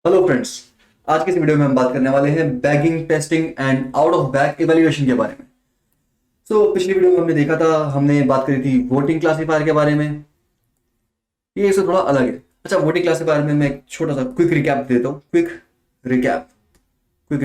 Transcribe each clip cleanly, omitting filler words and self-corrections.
Hello friends. आज के इस वीडियो में हम बात करने वाले हैं bagging testing and out of bag evaluation के बारे में। पिछली वीडियो में हमने देखा था, हमने बात करी थी वोटिंग क्लासिफायर के बारे में। ये इससे थोड़ा अलग है। अच्छा, वोटिंग क्लासिफायर में मैं एक छोटा सा क्विक रिकैप देता हूँ। रिकैप क्विक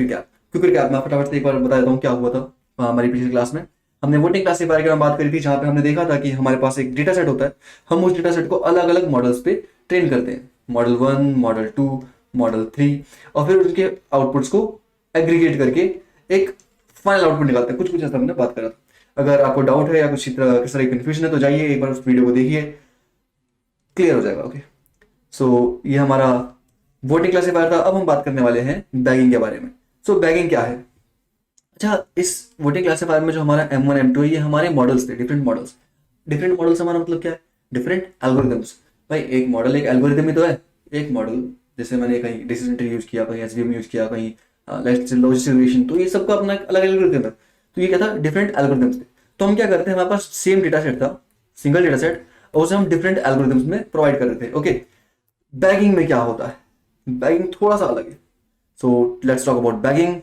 रिकैप मैं फटाफट से एक बार बता देता हूँ क्या हुआ था। हमारी पिछली क्लास में हमने वोटिंग क्लासिफायर की हम बात करी थी, जहाँ पे हमने देखा था कि हमारे पास एक डेटा सेट होता है। हम उस डेटा सेट को अलग अलग मॉडल्स पे ट्रेन करते हैं, मॉडल 1, मॉडल 2, मॉडल 3, और फिर उसके आउटपुट्स को एग्रीगेट करके एक फाइनल आउटपुट निकालते हैं। कुछ कुछ ऐसा हमने बात करा था। अगर आपको डाउट है या कुछ किस तरह की कंफ्यूजन है तो जाइए एक बार उस वीडियो को देखिए, क्लियर हो जाएगा। ओके, ये हमारा वोटिंग क्लासिफायर था। अब हम बात करने वाले हैं बैगिंग के बारे में। बैगिंग क्या है? अच्छा, इस वोटिंग क्लासिफायर में जो हमारा M1 M2 है, ये हमारे मॉडल्स थे, डिफरेंट मॉडल्स। डिफरेंट मॉडल्स हमारा मतलब क्या है? Different algorithms. भाई एक मॉडल एक एल्गोरिदम ही तो है। एक मॉडल, जैसे मैंने कहीं डिसीजन ट्री यूज किया, कहीं एसवीएम यूज किया, कहीं लॉजिस्टिक रिग्रेशन, तो ये सबका अपना एक अलग एल्गोरिदम है। तो ये क्या था? डिफरेंट एल्गोरिदम्स थे। तो हम क्या करते हैं, हमारे पास सेम डेटा सेट था, सिंगल डेटा सेट, और उसे हम डिफरेंट एल्गोरिदम्स में प्रोवाइड कर रहे थे। ओके, बैगिंग में क्या होता है? बैगिंग थोड़ा सा अलग है। Let's talk about bagging.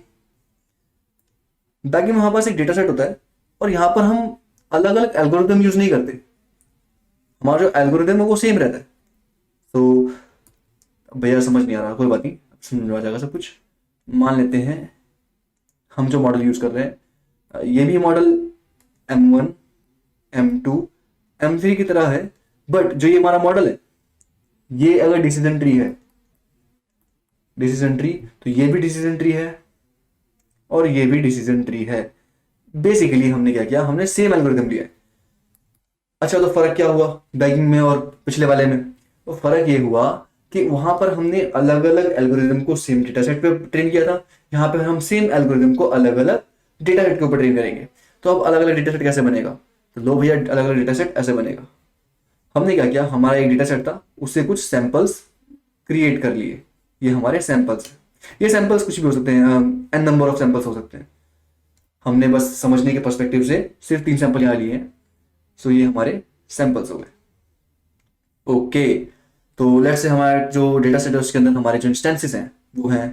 Bagging में हमारे पास एक डेटा सेट होता है, और यहाँ पर हम अलग अलग एल्गोरिदम यूज नहीं करते। हमारा जो एल्गोरिदम है वो सेम रहता है। तो भैया समझ नहीं आ रहा, कोई बात नहीं, समझ में आ जाएगा सब कुछ। मान लेते हैं हम जो मॉडल यूज कर रहे हैं, ये भी मॉडल M1 M2 M3 की तरह है। बट जो ये हमारा मॉडल है, ये अगर डिसीजन ट्री है, डिसीजन ट्री, तो ये भी डिसीजन ट्री है और ये भी डिसीजन ट्री है। बेसिकली हमने क्या किया, हमने सेम एल्गोरिदम लिया है। अच्छा, तो फर्क क्या हुआ बैगिंग में और पिछले वाले में? तो फर्क ये हुआ कि वहां पर हमने अलग अलग एल्गोरिदम को सेम डेटा सेट पे ट्रेन किया था। यहाँ पे हम सेम एल्गोरिदम को अलग अलग डेटा सेट के ऊपर ट्रेन करेंगे। तो अब अलग अलग डेटा सेट कैसे बनेगा? तो लो भैया, अलग अलग डेटा सेट ऐसे बनेगा। हमने क्या किया, हमारा एक डेटा सेट था, उससे कुछ सैंपल्स क्रिएट कर लिए। ये हमारे सैंपल्स हैं। ये सैंपल्स कुछ भी हो सकते हैं, एन नंबर ऑफ सैंपल्स हो सकते हैं। हमने बस समझने के पर्सपेक्टिव से सिर्फ 3 सैंपल यहाँ लिए हैं। ये हमारे सैंपल्स हो गए। ओके, तो लेट्स से हमारा जो डेटा सेट है उसके अंदर हमारे जो इंस्टेंसेस हैं वो हैं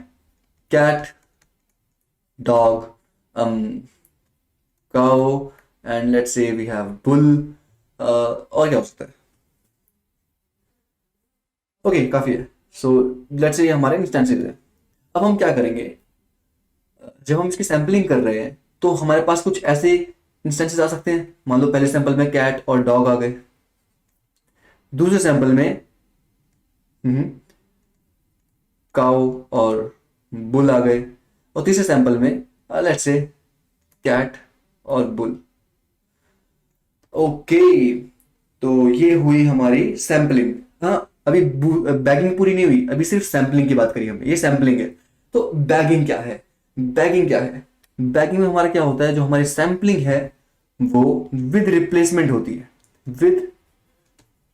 cat, dog, cow, and let's say we have bull. और क्या हो सकता है? ओके, काफी है। लेट्स से ये हमारे इंस्टेंसेस हैं। अब हम क्या करेंगे, जब हम इसकी सैंपलिंग कर रहे हैं तो हमारे पास कुछ ऐसे इंस्टेंसेस आ सकते हैं। मान लो पहले सैंपल में कैट और डॉग आ गए, दूसरे सैंपल में काउ और बुल आ गए, और तीसरे सैंपल में लेट्स से कैट और बुल। ओके, तो ये हुई हमारी सैंपलिंग। हाँ, अभी बैगिंग पूरी नहीं हुई, अभी सिर्फ सैंपलिंग की बात करी हमने, ये सैंपलिंग है। तो बैगिंग क्या है? बैगिंग क्या है? बैगिंग में हमारा क्या होता है, जो हमारी सैंपलिंग है वो विद रिप्लेसमेंट होती है। विद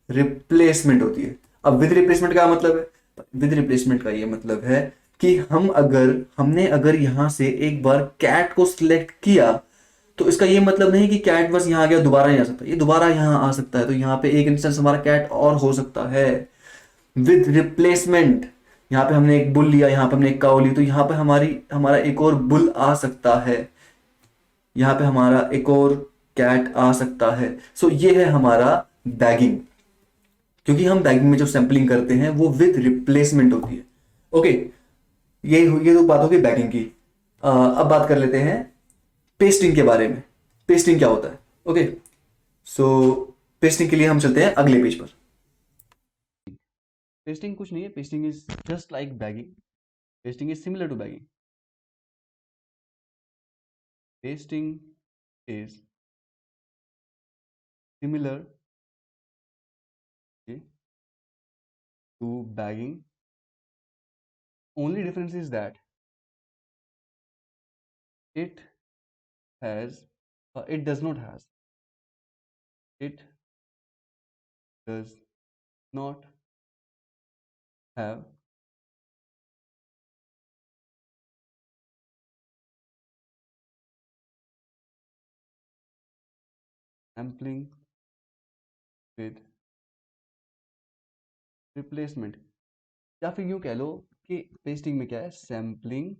रिप्लेसमेंट होती है। अब विद रिप्लेसमेंट का मतलब है, विद रिप्लेसमेंट का ये मतलब है कि हमने अगर यहां से एक बार कैट को सिलेक्ट किया, तो इसका ये मतलब नहीं कि कैट बस यहां आ गया, दोबारा नहीं आ सकता, ये दोबारा यहां आ सकता है। तो यहाँ पे एक इंस्टेंस हमारा कैट और हो सकता है विद रिप्लेसमेंट। यहाँ पे हमने एक बुल लिया, यहाँ पे हमने एक काऊ ली, तो यहाँ पे हमारा एक और बुल आ सकता है, यहाँ पे हमारा एक और कैट आ सकता है। ये है हमारा बैगिंग। क्योंकि हम बैगिंग में जो सैंपलिंग करते हैं वो विद रिप्लेसमेंट होती है। ओके, ये तो बात होगी बैगिंग की। अब बात कर लेते हैं पेस्टिंग के बारे में। पेस्टिंग क्या होता है? ओके, सो पेस्टिंग के लिए हम चलते हैं अगले पेज पर। पेस्टिंग कुछ नहीं है, pasting is just like bagging. Pasting is similar to bagging. Pasting is similar to bagging. Only difference is that it has, it does not has, it does not have sampling with replacement। या फिर यूं कह लो कि pasting में क्या है, sampling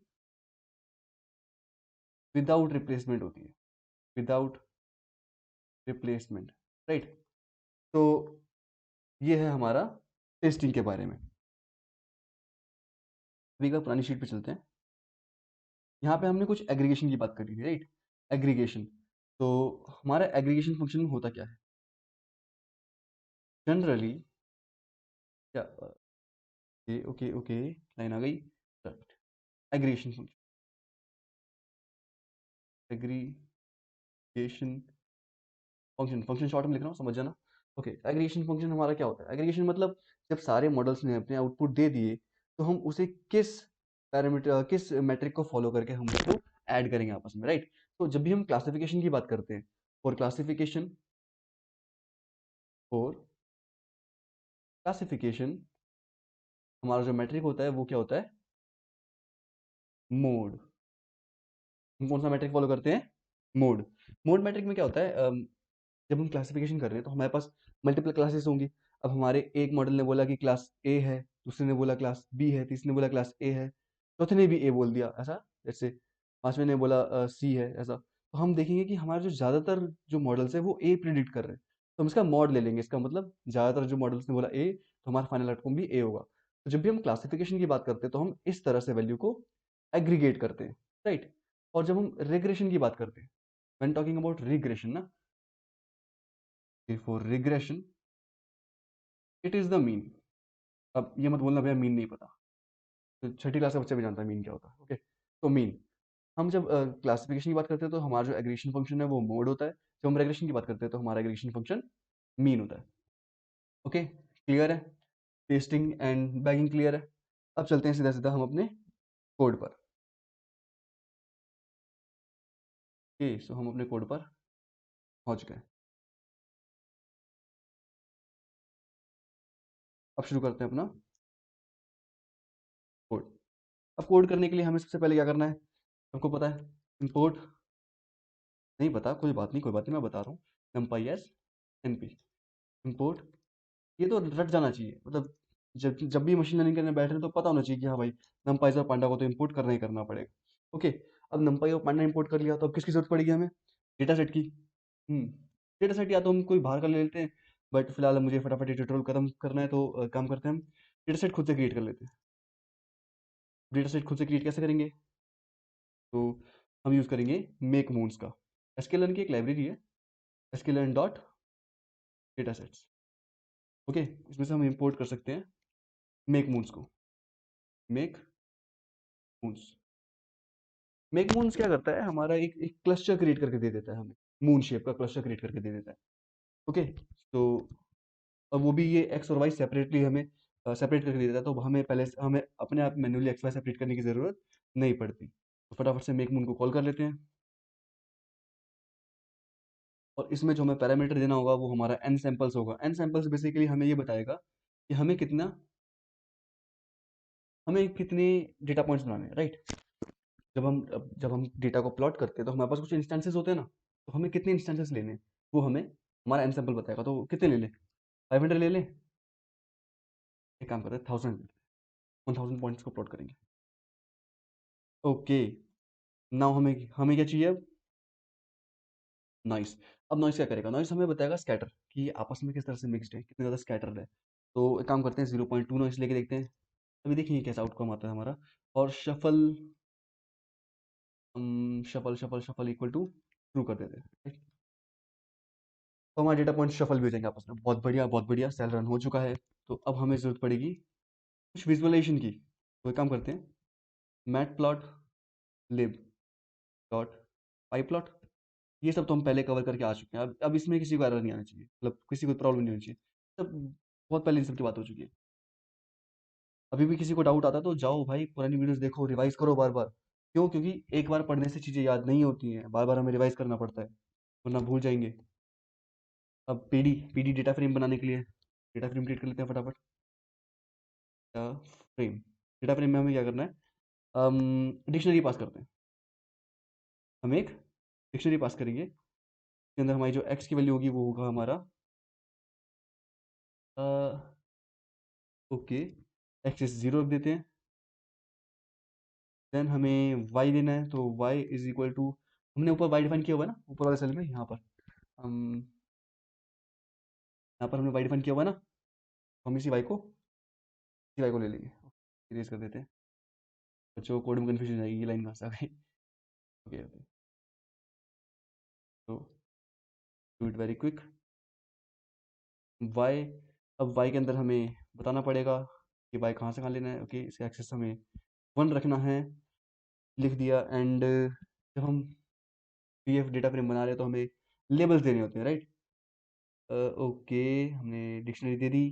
without replacement होती है, विदाउट रिप्लेसमेंट, राइट। तो ये है हमारा पेस्टिंग के बारे में। अभी का पुरानी शीट पे चलते हैं। यहाँ पे हमने कुछ एग्रीगेशन की बात करी थी, राइट। एग्रीगेशन, तो हमारा एग्रीगेशन फंक्शन में होता क्या है जनरली, क्या, ओके ओके ओके, लाइन आ गई, right. Aggregation function, aggregation function, function short में लिख रहा हूँ, समझ जाना। ओके, एग्रीगेशन फंक्शन हमारा क्या होता है, एग्रीगेशन मतलब जब सारे मॉडल्स ने अपने आउटपुट दे दिए तो हम उसे किस पैरामीटर, किस मैट्रिक को फॉलो करके हम उसको ऐड करेंगे आपस में, राइट। तो जब भी हम क्लासिफिकेशन की बात करते हैं, फॉर क्लासिफिकेशन, फॉर क्लासिफिकेशन हमारा जो मैट्रिक होता है वो क्या होता है, मोड। हम कौन सा मैट्रिक फॉलो करते हैं, मोड। मोड मैट्रिक में क्या होता है, जब हम क्लासिफिकेशन कर रहे हैं तो हमारे पास मल्टीपल क्लासेस होंगी। अब हमारे एक मॉडल ने बोला कि क्लास ए है, दूसरे ने बोला क्लास बी है, तीसरे ने बोला क्लास ए है, चौथे ने भी ए बोल दिया, ऐसा जैसे पांचवें ने बोला सी है, ऐसा। तो हम देखेंगे कि हमारे जो ज्यादातर जो मॉडल्स है वो ए प्रिडिक्ट कर रहे हैं, तो हम इसका मॉड ले लेंगे। इसका मतलब ज्यादातर जो मॉडल्स ने बोला ए, तो हमारा फाइनल आउटकम भी ए होगा। तो जब भी हम क्लासिफिकेशन की बात करते हैं तो हम इस तरह से वैल्यू को एग्रीगेट करते हैं, राइट। और जब हम रिग्रेशन की बात करते हैं, व्हेन टॉकिंग अबाउट रिग्रेशन ना, for regression it is the mean. अब ये मत बोलना भैया मीन नहीं पता, तो छठी क्लास का बच्चा भी जानता है मीन क्या होता है, ओके। तो मीन, हम जब क्लासिफिकेशन की बात करते हैं तो हमारा जो एग्रीगेशन फंक्शन है वो मोड होता है। जब हम रेग्रेशन की बात करते हैं तो हमारा एग्रीगेशन फंक्शन मीन होता है, ओके। क्लियर है, टेस्टिंग एंड बैगिंग क्लियर है। अब चलते हैं सीधा सीधा हम अपने कोड पर। ओके, सो हम अपने कोड पर पहुंच गए। अब शुरू करते हैं अपना कोड। अब कोड करने के लिए हमें सबसे पहले क्या करना है, आपको पता है, इंपोर्ट, नहीं पता कोई बात नहीं, कोई बात नहीं, मैं बता रहा हूँ, numpy as np, इंपोर्ट। ये तो रट जाना चाहिए, मतलब जब जब भी मशीन लर्निंग करने बैठ रहे हैं तो पता होना चाहिए कि हाँ भाई, numpy और पांडा को तो इंपोर्ट करना ही करना पड़ेगा, ओके। अब numpy और पांडा इंपोर्ट कर लिया तो अब किसकी जरूरत पड़ेगी हमें, डेटा सेट की। डेटा सेट या तो हम कोई बाहर का ले लेते हैं, बट फिलहाल मुझे फटाफट ये ट्यूटोरियल खत्म करना है, तो काम करते हैं हम डेटा सेट खुद से क्रिएट कर लेते हैं। डेटा सेट खुद से क्रिएट कैसे करेंगे, तो हम यूज़ करेंगे मेक मून्स का, sklearn की एक लाइब्रेरी है, sklearn dot data sets, okay. इसमें से हम इंपोर्ट कर सकते हैं मेक मून्स को, मेक मून्स। मेक मून्स क्या करता है, हमारा एक एक क्लस्टर क्रिएट करके दे देता है हमें, मून शेप का क्लस्टर क्रिएट करके दे देता है, ओके। तो अब वो भी ये एक्स और वाई सेपरेटली हमें सेपरेट करके दे देता है, तो हमें पहले हमें अपने आप मैन्युअली एक्स वाई सेपरेट करने की ज़रूरत नहीं पड़ती। तो फटाफट से मेक मून को कॉल कर लेते हैं, और इसमें जो हमें पैरामीटर देना होगा वो हमारा एन सैंपल्स होगा। एन सैंपल्स बेसिकली हमें ये बताएगा कि हमें कितने डेटा पॉइंट्स बनाने हैं, राइट। जब हम डेटा को प्लॉट करते हैं तो हमारे पास कुछ इंस्टेंसेस होते हैं ना, तो हमें कितने इंस्टेंसेस लेने हैं वो हमें हमारा एन सैंपल बताएगा। तो कितने ले लें, 500 ले लें, एक काम करते हैं 1000, 1000 पॉइंट्स को प्लॉट करेंगे, ओके। नाउ हमें हमें क्या चाहिए अब, नॉइस। अब नॉइस क्या करेगा, नॉइस हमें बताएगा स्कैटर, कि ये आपस में किस तरह से मिक्सड है, कितने ज़्यादा स्कैटर्ड है। तो एक काम करते हैं 0.2 नॉइस लेके देखते हैं, अभी देखिए कैसा आउटकम आता है हमारा। और shuffle, shuffle shuffle shuffle equal to true कर देते हैं, right? तो हमारे डेटा पॉइंट शफल भी हो जाएंगे आपस में, बहुत बढ़िया बहुत बढ़िया, सेल रन हो चुका है। तो अब हमें जरूरत पड़ेगी कुछ विजुअलाइजेशन की, तो एक काम करते हैं, मैट प्लॉट लिब डॉट पाई प्लॉट। ये सब तो हम पहले कवर करके आ चुके हैं, अब इसमें किसी को एरर नहीं आना चाहिए, मतलब किसी को प्रॉब्लम नहीं होनी चाहिए, सब बहुत पहले इन सब की बात हो चुकी है। अभी भी किसी को डाउट आता है तो जाओ भाई पुरानी वीडियोस देखो, रिवाइज करो बार बार। क्यों, क्योंकि एक बार पढ़ने से चीज़ें याद नहीं होती हैं, बार बार हमें रिवाइज करना पड़ता है, वरना भूल जाएंगे। अब पीडी डेटा फ्रेम बनाने के लिए डेटा फ्रेम क्रिएट कर लेते हैं फटाफट। फ्रेम, डेटा फ्रेम में हमें क्या करना है, डिक्शनरी पास करते हैं। हम एक डिक्शनरी पास करेंगे, इसके अंदर हमारी जो एक्स की वैल्यू होगी वो होगा हमारा, ओके, एक्स इज 0 रख देते हैं, देन हमें y देना है, तो y इज इक्वल टू, हमने ऊपर y डिफाइन किया हुआ है ना, ऊपर वाले सेल में, यहाँ पर हम, यहाँ पर हमने y डिफाइन किया हुआ है ना, तो हम इसी y को ले लेंगे, इरेज कर देते हैं, बच्चों को कोड में कन्फ्यूजन हो जाएगी, ये लाइन कहाँ से आ गई। ओके ओके, तो do it very quick. y, अब y के अंदर हमें बताना पड़ेगा कि y कहाँ से कहाँ लेना है। ओके, इसे एक्सेस हमें 1 रखना है, लिख दिया। एंड जब हम pf डेटा फ्रेम बना रहे हैं तो हमें लेबल्स देने होते हैं, राइट। ओके, हमने डिक्शनरी दे दी,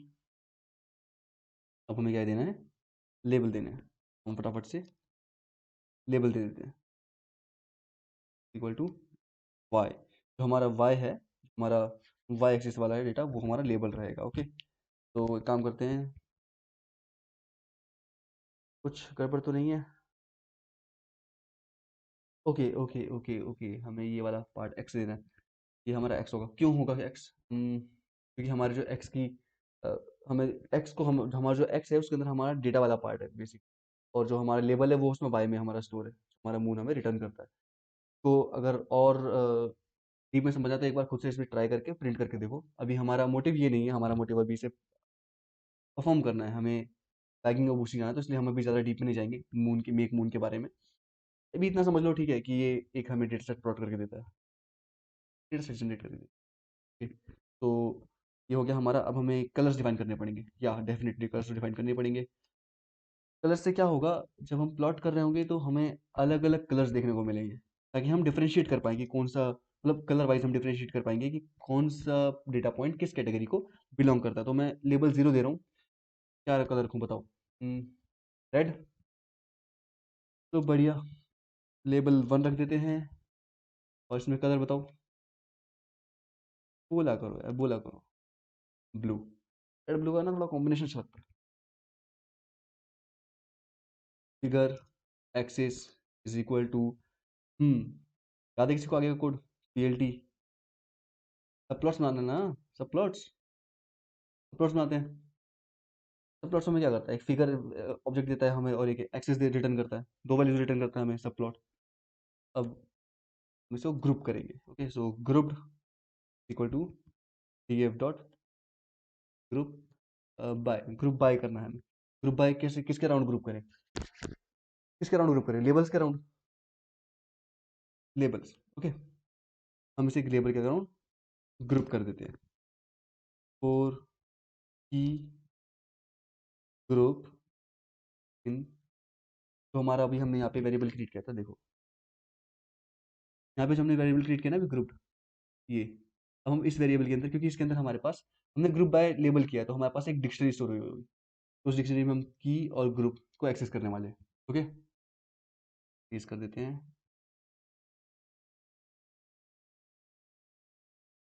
अब हमें क्या देना है, लेबल देना है। हम फटाफट से लेबल दे देते हैं, इक्वल टू वाई, जो हमारा वाई है, हमारा वाई एक्सिस वाला है डेटा, वो हमारा लेबल रहेगा। ओके, तो एक काम करते हैं, कुछ गड़बड़ तो नहीं है। ओके ओके ओके ओके, हमें ये वाला पार्ट एक्स देना है, ये हमारा एक्स होगा। क्यों होगा एक्स? क्योंकि हमारे जो एक्स की अ, हमें एक्स को, हम हमारा जो एक्स है उसके अंदर हमारा डेटा वाला पार्ट है बेसिक, और जो हमारा लेबल है वो उसमें वाई में हमारा स्टोर है, हमारा मून हमें रिटर्न करता है। तो अगर और डीप में समझ आता है, एक बार खुद से इसमें ट्राई करके प्रिंट करके देखो। अभी हमारा मोटिव ये नहीं है, हमारा मोटिव अभी इसे परफॉर्म करना है, हमें बैगिंग और बूस्टिंग आना है, तो इसलिए हम अभी ज़्यादा डीप में नहीं जाएंगे मून की, मेक मून के बारे में। अभी इतना समझ लो, ठीक है, कि ये एक हमें डेटा सेट प्लॉट करके देता है, डेटा सेट जनरेट करके देता है। ठीक, तो ये हो गया हमारा। अब हमें कलर्स डिफाइन करने पड़ेंगे, या डेफिनेटली कलर्स डिफाइन करने पड़ेंगे। कलर्स से क्या होगा, जब हम प्लॉट कर रहे होंगे तो हमें अलग अलग कलर्स देखने को मिलेंगे, ताकि हम डिफरेंशिएट कर पाएंगे कौन सा, मतलब कलर वाइज हम डिफरेंशिएट कर पाएंगे कि कौन सा डेटा पॉइंट किस कैटेगरी को बिलोंग करता है। तो मैं लेबल 0 दे रहा हूँ, क्या कलर रखूँ बताओ? रेड, तो बढ़िया, लेबल 1 रख देते हैं, और इसमें कलर बताओ, बोला करो यार, बोला करो, ब्लू। रेड ब्लू का ना थोड़ा कॉम्बिनेशन अच्छा लगता है। Figure axis is equal to, याद है किसी को आगे का कोड, पीएलटी, सब प्लॉट्स बनाना ना, सब प्लॉट्स, प्लॉट्स बनाते हैं। सब प्लॉट्स में क्या करता है, एक फिगर ऑब्जेक्ट देता है हमें, और एक एक्सिस दे रिटर्न करता है, दो वैल्यूज रिटर्न करता है हमें सब प्लॉट। अब हम इसको ग्रुप करेंगे। Okay, so grouped equal to df dot group by, group by करना है हमें। ग्रुप बाय कैसे, किसके अराउंड ग्रुप करें, किसके अराउंड ग्रुप करें, लेबल्स के अराउंड, लेबल्स। ओके, हम इसे एक लेबल के अराउंड ग्रुप कर देते हैं, फॉर की ग्रुप इन, तो हमारा अभी हमने यहाँ पे वेरिएबल क्रिएट किया था, देखो यहाँ पे जो हमने वेरिएबल क्रिएट किया ना अभी ग्रुप, ये, अब हम इस वेरिएबल के अंदर, क्योंकि इसके अंदर हमारे पास, हमने ग्रुप बाय लेबल किया, तो हमारे पास एक डिक्शनरी स्टोर हुई होगी, तो उस डिक्शनरी में हम की और ग्रुप को एक्सेस करने वाले हैं। ओके, पेस्ट कर देते हैं।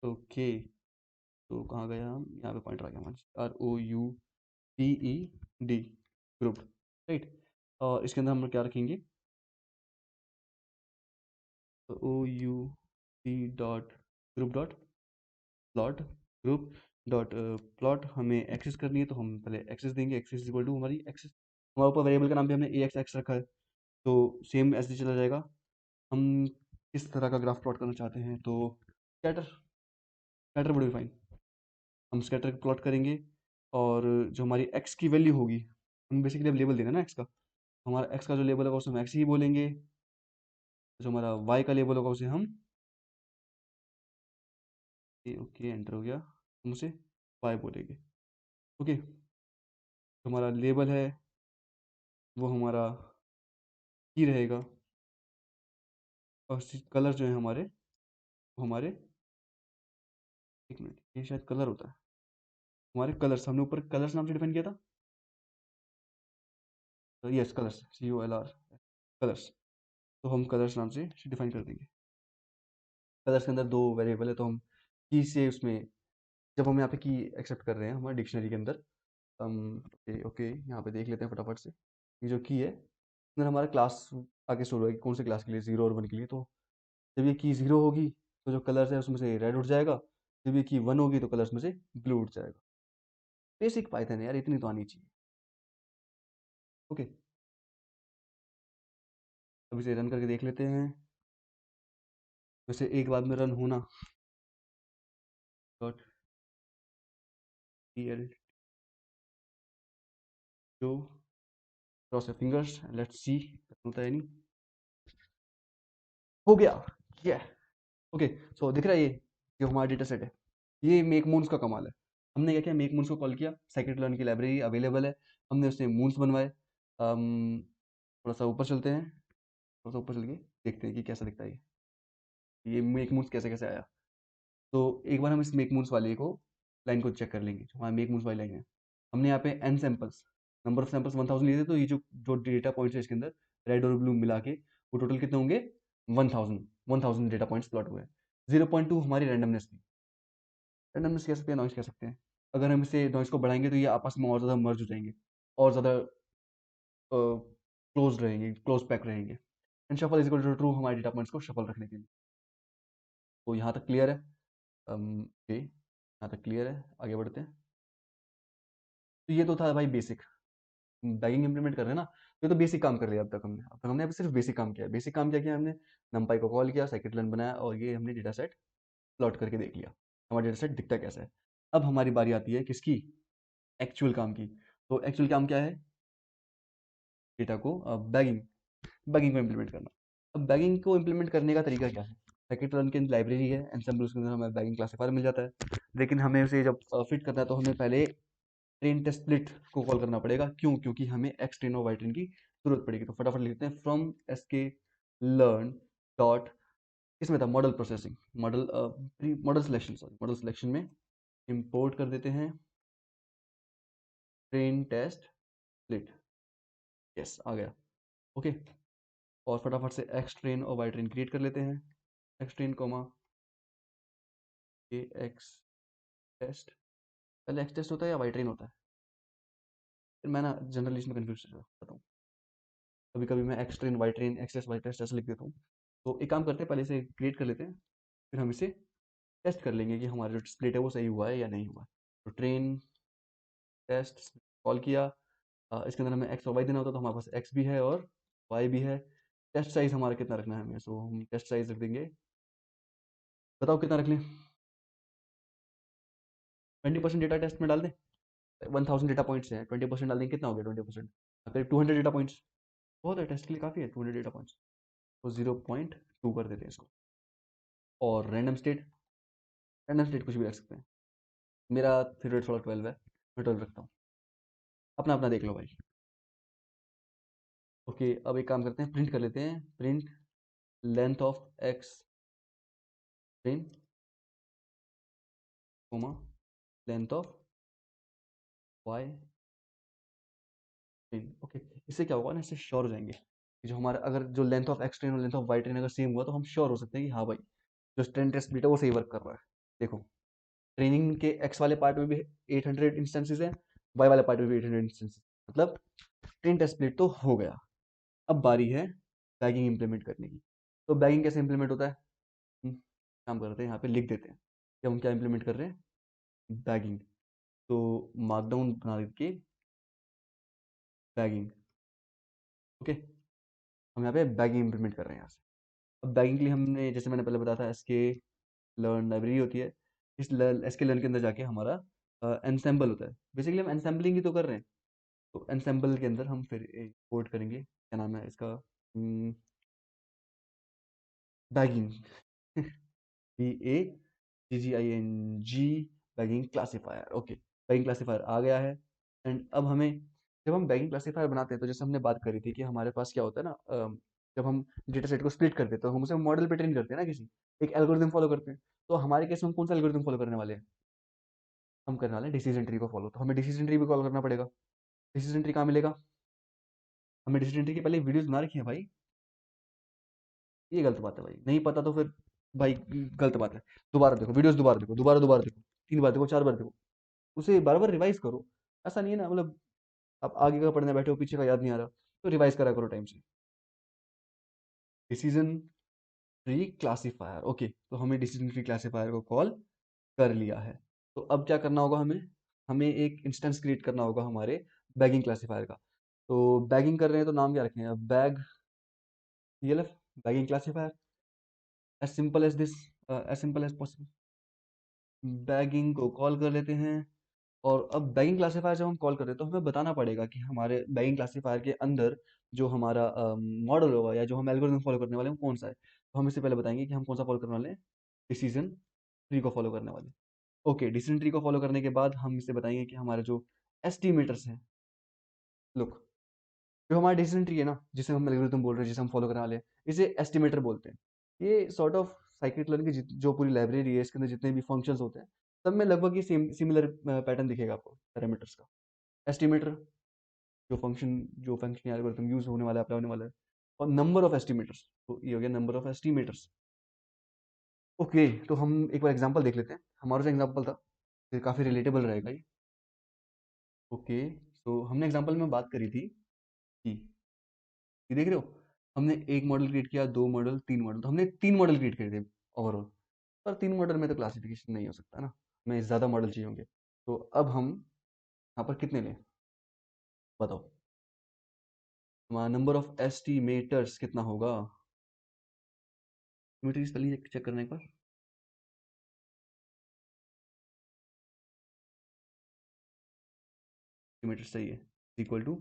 ओके, तो कहाँ गया, हम यहाँ पे पॉइंटर आ गया हमारे, ROUTED, ग्रुप, राइट। और इसके अंदर हम लोग क्या रखेंगे, OUT dot group dot plot, group dot plot हमें एक्सेस करनी है, तो हम पहले एक्सेस देंगे, एक्सेस इक्वल टू हमारी एक्सेस, हमारे ऊपर वेरिएबल का नाम भी हमने AXX रखा है, तो सेम ऐसे चला जाएगा। हम किस तरह का ग्राफ प्लॉट करना चाहते हैं, तो scatter, scatter would be fine, हम स्कैटर प्लॉट करेंगे। और जो हमारी एक्स की वैल्यू होगी, हम बेसिकली अब लेबल देना है ना एक्स का, हमारा एक्स का जो लेबल होगा उसे हम एक्स ही बोलेंगे, जो हमारा वाई का लेबल होगा उसे हम, ओके एंटर हो गया, हम उसे वाई बोलेंगे। ओके, जो हमारा लेबल है वो हमारा की रहेगा, और कलर जो है हमारे, वो हमारे, एक मिनट, ये शायद कलर होता है, हमारे कलर्स, हमने ऊपर कलर्स नाम से डिफाइन किया था, तो यस कलर्स, COLR, कलर्स, तो हम कलर्स नाम से डिफाइन कर देंगे। कलर्स के अंदर दो वेरिएबल है, तो हम की से उसमें, जब हम यहाँ पे की एक्सेप्ट कर रहे हैं हमारे डिक्शनरी के अंदर, हम ओके ओके यहाँ पे देख लेते हैं फटाफट से, ये जो की है अंदर हमारा क्लास आगे शुरू होगी, कौन से क्लास के लिए, 0 और 1 के लिए। तो जब ये की 0 होगी तो जो कलर्स है उसमें से रेड उठ जाएगा, जब ये की 1 होगी तो कलर्स में से ब्लू उठ जाएगा। बेसिक पाइथन है यार, इतनी तो आनी चाहिए। ओके, अब इसे रन करके देख लेते हैं। वैसे एक बार में रन होना डॉट pl जो cross your fingers, let's see होता है नहीं, हो गया। ये ओके। सो दिख रहा है ये जो हमारा डेटा सेट है, ये मेक मून्स का कमाल है। हमने क्या किया, मेक मून्स को कॉल किया, साइकिट लर्न की लाइब्रेरी अवेलेबल है, हमने उससे मून्स बनवाए। थोड़ा सा ऊपर चलते हैं, थोड़ा सा ऊपर चल के देखते हैं कि कैसा दिखता है ये मेक मूव्स कैसे कैसे आया। तो एक बार हम इस मेक मूव्स वाले को लाइन को चेक कर लेंगे, जो हमारा मेक मूव्स वाली लाइन है। हमने यहाँ पे N samples, number of samples 1000 लिए थे, तो ये जो जो डेटा पॉइंट्स है इसके अंदर रेड और ब्लू मिला के वो टोटल कितने होंगे, 1000 डेटा पॉइंट्स प्लॉट हुए। 0.2 हमारी रैंडमनेस थी, रैंडमनेस कह सकते हैं, नॉइस कह सकते हैं। अगर हम इसे नॉइस को बढ़ाएंगे तो ये आपस में और ज़्यादा मर्ज हो जाएंगे, और ज़्यादा क्लोज रहेंगे, क्लोज पैक रहेंगे। And shuffle is equal to true हमारे डेटा पॉइंट्स को शफल रखने के लिए। तो यहाँ तक क्लियर है। ओके, यहाँ तक क्लियर है, आगे बढ़ते हैं। तो ये तो था भाई बेसिक, बैगिंग इंप्लीमेंट कर रहे हैं ना, ये तो बेसिक काम कर लिया। अब तक हमने अभी सिर्फ बेसिक काम किया। बेसिक काम क्या किया हमने, numpy को कॉल किया, scikit-learn बनाया, और ये हमने डेटा सेट प्लॉट करके देख लिया हमारा डेटा सेट दिखता कैसा है। अब हमारी बारी आती है किसकी, एक्चुअल काम की। तो एक्चुअल काम क्या है, डेटा को बैगिंग बैगिंग को इम्प्लीमेंट करना। अब बैगिंग को इम्प्लीमेंट करने का तरीका क्या है, scikit-learn की लाइब्रेरी है एनसेम्बल, उसके अंदर हमें बैगिंग क्लासीफायर मिल जाता है। लेकिन हमें उसे जब फिट करना है तो हमें पहले ट्रेन टेस्ट स्प्लिट को कॉल करना पड़ेगा। क्यों, क्योंकि हमें एक्स ट्रेन और वाई ट्रेन की जरूरत पड़ेगी। तो फटाफट लिखते हैं फ्रॉम एसके लर्न डॉट, इसमें था model processing, model selection, sorry model selection में इंपोर्ट कर देते हैं ट्रेन टेस्ट स्प्लिट। यस, आ गया। ओके, और फटाफट से एक्स ट्रेन और वाई ट्रेन क्रिएट कर लेते हैं। एक्स ट्रेन कोमा ए एक्स टेस्ट, पहले एक्स टेस्ट होता है या वाई ट्रेन होता है, फिर मैं ना जनरली इसमें कन्फ्यूज जाता हूँ। कभी कभी मैं X train Y train X test Y test ऐसे लिख देता हूँ। तो एक काम करते हैं, पहले इसे क्रिएट कर लेते हैं, फिर हम इसे टेस्ट कर लेंगे कि हमारा जो स्प्लिट है वो सही हुआ है या नहीं हुआ। तो ट्रेन टेस्ट कॉल किया, इसके अंदर हमें एक्स और वाई देना होता है, तो हमारे पास एक्स भी है और वाई भी है। टेस्ट साइज हमारा कितना रखना है हमें, सो हम टेस्ट साइज रख देंगे, बताओ कितना रख लें। 20% डेटा टेस्ट में डाल दें, 1000 डेटा पॉइंट्स है, 20% डाल दें, कितना हो गया 20%, करीब 200 डेटा पॉइंट्स। बहुत है, टेस्ट के लिए काफ़ी है 200 डेटा पॉइंट्स। तो 0.2 कर देते हैं इसको। और रैंडम स्टेट कुछ भी रख सकते हैं, मेरा फेवरेट वाला 12 है, मैं 12 रखता हूँ, अपना अपना देख लो भाई। ओके, अब एक काम करते हैं, प्रिंट कर लेते हैं, print length of X train comma length of Y train. Okay, इससे क्या होगा ना, इससे श्योर हो जाएंगे कि जो हमारा, अगर जो लेंथ ऑफ एक्स ट्रेन और लेंथ ऑफ वाई ट्रेन अगर सेम हुआ तो हम श्योर हो सकते हैं कि हाँ भाई जो ट्रेन टेस्ट बीटा वो सही वर्क कर रहा है। देखो, ट्रेनिंग के एक्स वाले पार्ट में भी 800 इंस्टेंसेस हैं, वाई वाले पार्ट में भी 800 इंस्टेंसेस, मतलब ट्रेन टेस्ट स्प्लिट तो हो गया। अब बारी है बैगिंग इंप्लीमेंट करने की। तो बैगिंग कैसे इंप्लीमेंट होता है, काम करते हैं, यहाँ पे लिख देते हैं कि हम क्या इंप्लीमेंट कर रहे हैं, बैगिंग। तो मार्कडाउन बना के बैगिंग, ओके, हम यहाँ पे बैगिंग इंप्लीमेंट कर रहे हैं यहाँ से। अब बैगिंग के लिए हमने, जैसे मैंने पहले बताया था, एसके लर्न लाइब्रेरी होती है, इस एसके लर्न के अंदर जाके हमारा एनसेम्बल होता है। बेसिकली हम एनसेम्बलिंग ही तो कर रहे हैं, तो एनसेम्बल के अंदर हम फिर इंपोर्ट करेंगे, क्या नाम है इसका, bagging BAGGING, bagging classifier. Okay, bagging classifier आ गया है। एंड अब हमें, जब हम बैगिंग क्लासीफायर बनाते हैं तो जैसे हमने बात करी थी कि हमारे पास क्या होता है ना, जब हम डेटा सेट को स्प्लिट करते हैं तो हम उसे मॉडल पे ट्रेन करते हैं ना, किसी एक एल्गोरिथम फॉलो करते हैं। तो हमारे केस में हम कौन सा एल्गोरिथम फॉलो करने वाले हैं, हम करने वाले हैं डिसीजन ट्री को फॉलो। तो हमें डिसीजन ट्री भी कॉल करना पड़ेगा। डिसीजन ट्री कहाँ मिलेगा, हमें डिसीजन ट्री की पहले वीडियोस बना रखी है भाई, ये गलत बात है भाई, नहीं पता तो फिर भाई गलत बात है। दोबारा देखो वीडियोस, दोबारा देखो, दोबारा दोबारा देखो, 3 बार देखो, 4 बार देखो, उसे बार बार रिवाइज करो। ऐसा नहीं है ना, मतलब आप आगे का पढ़ने बैठे हो, पीछे का याद नहीं आ रहा, तो रिवाइज करा करो टाइम से। डिसीजन ट्री क्लासीफायर, ओके, तो हमें डिसीजन ट्री क्लासीफायर को कॉल कर लिया है। तो अब क्या करना होगा हमें, हमें एक इंस्टेंस क्रिएट करना होगा हमारे बैगिंग क्लासीफायर का। तो बैगिंग कर रहे हैं तो नाम क्या रखें, bag TLF bagging classifier, as simple as this, as simple as possible. Bagging को कॉल कर लेते हैं, और अब बैगिंग क्लासिफायर जब हम कॉल कर रहे हैं तो हमें बताना पड़ेगा कि हमारे बैगिंग क्लासिफायर के अंदर जो हमारा मॉडल होगा या जो हम एल्गोरिथम फॉलो करने वाले हैं वो कौन सा है। तो हम इससे पहले बताएंगे कि हम कौन सा फॉलो करने वाले हैं, डिसीजन ट्री को फॉलो करने वाले हैं। ओके, डिसीजन ट्री को फॉलो करने के बाद हम इसे बताएंगे कि हमारे जो एस्टिमेटर्स हैं, लुक, जो हमारा डिसीजन ट्री है ना, जिसे हम एल्गोरिथम बोल रहे हैं, जिसे हम फॉलो करने वाले हैं, इसे एस्टिमेटर बोलते हैं। ये सॉर्ट ऑफ साइकिट लर्न की जो पूरी लाइब्रेरी है, इसके अंदर जितने भी फंक्शंस होते हैं, सब में लगभग ये सिमिलर पैटर्न दिखेगा आपको पैरामीटर्स का। एस्टिमेटर, जो फंक्शन एल्गोरिथम यूज होने वाला है, अप्लाई होने वाला है, और नंबर ऑफ एस्टिमेटर्स, तो ये हो गया नंबर ऑफ एस्टिमेटर्स। ओके, तो हम एक बार एग्जांपल देख लेते हैं। हमारा जो एग्जांपल था ये काफी रिलेटेबल रहेगा ये। ओके, तो हमने एग्जांपल में बात करी थी कि ये देख रहे हो, हमने एक मॉडल क्रिएट किया, दो मॉडल, तीन मॉडल, तो हमने तीन मॉडल क्रिएट करे थे ओवरऑल। पर तीन मॉडल में तो क्लासिफिकेशन नहीं हो सकता ना, हमें ज्यादा मॉडल चाहिए होंगे। तो अब हम यहाँ पर कितने लें, बताओ। हमारा नंबर ऑफ एस्टिमेटर्स कितना होगा, एस्टिमेटर स्पेलिंग चेक करने का, एस्टिमेटर सही है, इक्वल टू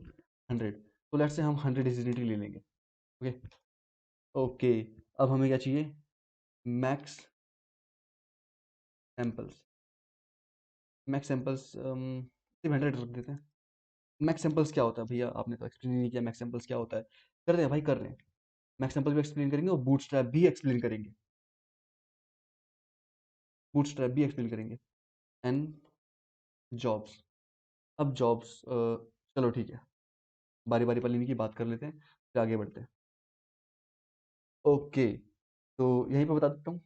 100। तो लेट्स से हम 100 डिजिटली ले लेंगे। ओके, ओके, अब हमें क्या चाहिए, मैक्स सैंपल्स। मैक्स सैंपल्स सिर्फ 100 रख देते हैं। मैक्स सैंपल्स क्या होता है भैया, आपने तो एक्सप्लेन नहीं किया मैक्स सैंपल्स क्या होता है। कर रहे हैं भाई, कर रहे हैं। मैक्स सैंपल भी एक्सप्लेन करेंगे और बूटस्ट्रैप भी एक्सप्लेन करेंगे, बूटस्ट्रैप भी एक्सप्लेन करेंगे। एन जॉब्स, अब जॉब्स, चलो ठीक है, बारी बारी पढ़ने की बात कर लेते हैं, फिर आगे बढ़ते हैं। ओके, तो यहीं पे बता देता हूँ,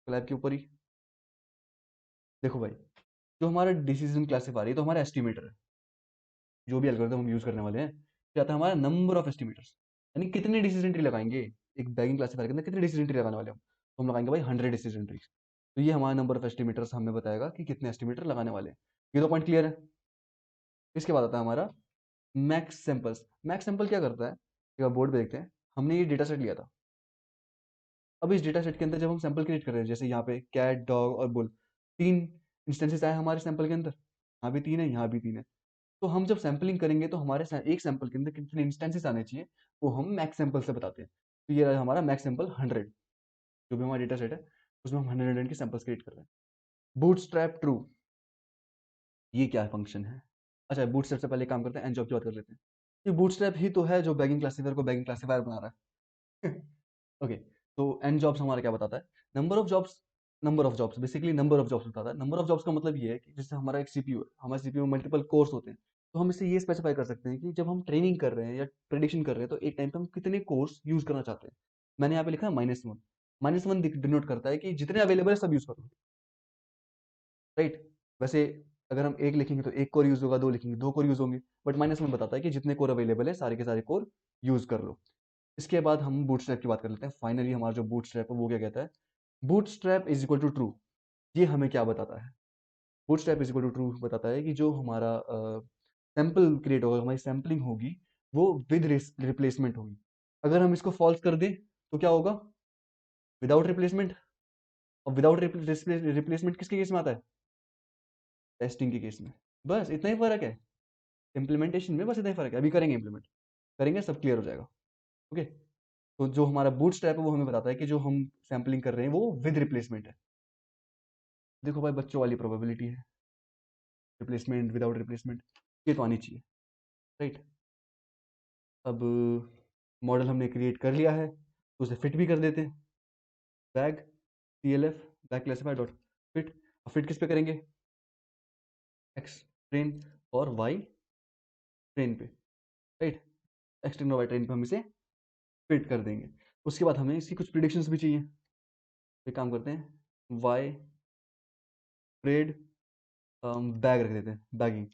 स्लैब के ऊपर ही। देखो भाई, जो हमारा डिसीजन क्लासिफायर है तो हमारा एस्टिमेटर है, जो भी एल्गोरिथम हम यूज करने वाले हैं, क्या आता है हमारा नंबर ऑफ एस्टिमेटर्स, यानी कितने डिसीजन ट्री लगाएंगे एक बैगिंग क्लासिफायर के अंदर, कितने डिसीजन ट्री लगाने वाले हम, तो हम लगाएंगे भाई 100 डिसीजन ट्री। तो ये हमारा नंबर ऑफ एस्टिमेटर्स हमें बताएगा कि कितने एस्टिमेटर लगाने वाले हैं। ये तो पॉइंट क्लियर है। इसके बाद आता है हमारा मैक्स सैंपल्स। मैक्स सैंपल क्या करता है, एक बार बोर्ड पे देखते हैं। हमने ये डेटा सेट लिया था, अब इस डेटा सेट के अंदर जब हम सैंपल क्रिएट कर रहे हैं, जैसे यहाँ पे कैट, डॉग और बुल, तीन इंस्टेंसेस आए हमारे सैंपल के अंदर, यहाँ भी तीन है, यहाँ भी तीन है। तो हम जब सैंपलिंग करेंगे तो हमारे एक सैंपल के अंदर कितने इंस्टेंसेस आने चाहिए, वो हम मैक्स सैंपल से बताते हैं। तो ये रहा हमारा मैक्स सैंपल 100, जो भी हमारा डेटा सेट है उसमें हम 100 के सैंपल्स क्रिएट कर रहे हैं। बूटस्ट्रैप ट्रू, ये क्या फंक्शन है। अच्छा, बूटस्ट्रैप से पहले काम करते हैं, एनजॉब की बात कर लेते हैं। ये बूटस्ट्रैप ही तो है जो बैगिंग क्लासिफायर को बैगिंग क्लासिफायर बना रहा है। ओके, तो एन जॉब्स हमारा क्या बताता है, number of jobs, number of jobs basically number of jobs बताता है। नंबर ऑफ जॉब्स का मतलब ये है कि जैसे हमारा एक सीपीयू है, हमारे सीपीयू में मल्टीपल कोर्स होते हैं, तो हम इससे ये स्पेसिफाई कर सकते हैं कि जब हम ट्रेनिंग कर रहे हैं या प्रेडिक्शन कर रहे हैं तो एक टाइम पे हम कितने कोर्स यूज करना चाहते हैं। मैंने यहाँ पे लिखा है -1। -1 डिनोट करता है कि जितने अवेलेबल है सब यूज करो, राइट। वैसे अगर हम एक लिखेंगे तो एक कोर यूज होगा, दो लिखेंगे दो कोर यूज होंगे, बट -1 बताता है कि जितने कोर अवेलेबल है सारे के सारे कोर यूज कर लो। इसके बाद हम बूटस्ट्रैप की बात कर लेते हैं। फाइनली हमारा जो बूटस्ट्रैप है वो क्या कहता है, bootstrap is equal to true. ये हमें क्या बताता है, bootstrap is equal to true बताता है कि जो हमारा सैंपल क्रिएट होगा, हमारी सैम्पलिंग होगी, वो विद रिप्लेसमेंट होगी। अगर हम इसको फॉल्स कर दें तो क्या होगा, विदाउट रिप्लेसमेंट। और विदाउट रिप्लेसमेंट किसके केस में आता है, टेस्टिंग के केस में। बस इतना ही फर्क है, इंप्लीमेंटेशन में बस इतना ही फर्क है। अभी करेंगे इंप्लीमेंट, करेंगे सब क्लियर हो जाएगा। ओके, तो जो हमारा बूटस्ट्रैप है वो हमें बताता है कि जो हम सैम्पलिंग कर रहे हैं वो विद रिप्लेसमेंट है। देखो भाई, बच्चों वाली प्रोबेबिलिटी है, रिप्लेसमेंट, विदाउट रिप्लेसमेंट, ये तो आनी चाहिए, राइट। अब मॉडल हमने क्रिएट कर लिया है, तो उसे फिट भी कर देते हैं। Bag TLF bag classifier dot fit. Fit किस पे करेंगे, एक्स ट्रेन और वाई ट्रेन पे, राइट। एक्स ट्रेन और वाई ट्रेन पे हम इसे फिट कर देंगे। उसके बाद हमें इसकी कुछ प्रिडिक्शंस भी चाहिए। एक काम करते हैं, वाई प्रेड बैग रख देते हैं, bagging,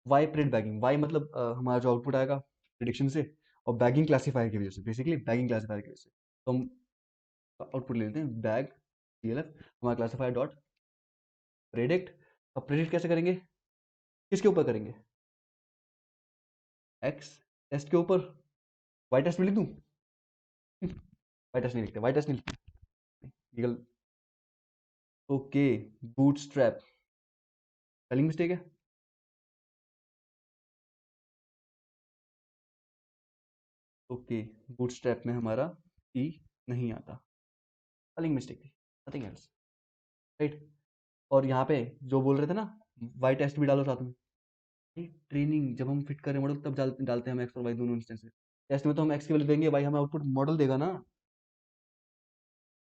Y pred bagging. Y मतलब हमारा जो आउटपुट आएगा प्रिडिक्शन से, और बैगिंग क्लासिफायर की वजह से, बेसिकली बैगिंग क्लासिफायर की वजह से। तो हम आउटपुट ले लेते हैं बैग TLF हमारा क्लासिफायर डॉट प्रेडिक्ट। अब प्रेडिक्ट कैसे करेंगे, किसके ऊपर करेंगे, एक्स टेस्ट के ऊपर, वाई टेस्ट में लिख दूं। वाई टेस्ट नहीं लिखते, वाई टेस्ट नहीं लिखते, ये गलत। ओके, बूटस्ट्रैप स्पेलिंग मिस्टेक है। ओके, बूटस्ट्रैप में हमारा ई नहीं आता, स्पेलिंग मिस्टेक थी, नथिंग एल्स, राइट। और यहाँ पे जो बोल रहे थे ना, वाई टेस्ट भी डालो साथ में। ट्रेनिंग जब हम फिट करें मॉडल तब डालते हैं हम एक्स और वाई दोनों इंस्टेंस। टेस्ट में तो हम एक्स की वैल्यू देंगे, वाई हमें आउटपुट मॉडल देगा ना।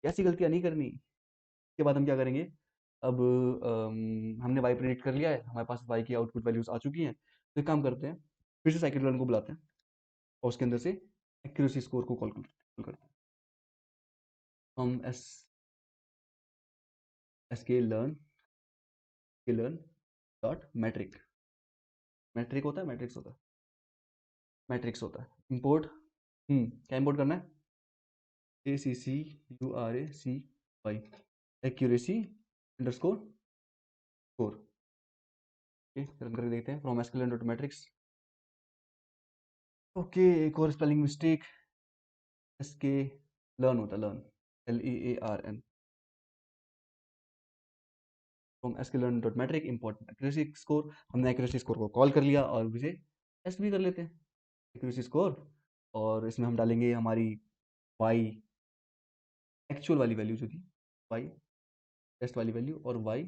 ऐसी गलतियां नहीं करनी। इसके बाद हम क्या करेंगे, अब हमने वाई प्रेडिक्ट कर लिया है, हमारे पास वाई की आउटपुट वैल्यूज आ चुकी हैं, तो एक काम करते हैं, फिर से साइकिल रन को बुलाते हैं और उसके अंदर से एक्यूरेसी स्कोर को कॉल करते हैं। हम एस के लर्न डॉट मैट्रिक, मैट्रिक होता है, मैट्रिक्स होता है, मैट्रिक्स होता है, इंपोर्ट। क्या इंपोर्ट करना है, ACCURACY accuracy underscore score. Run करके देखते हैं, from SQL dot matrix. Okay, एक और स्पेलिंग मिस्टेक, एस के लर्न होता है, learn LEARN, from SQL learn dot matric import accuracy score. हमने एक्यूरेसी स्कोर को कॉल कर लिया और इसे टेस्ट भी कर लेते हैं, एक्यूरेसी स्कोर। और इसमें हम डालेंगे हमारी वाई एक्चुअल वाली वैल्यू जो थी, वाई टेस्ट वाली वैल्यू और वाई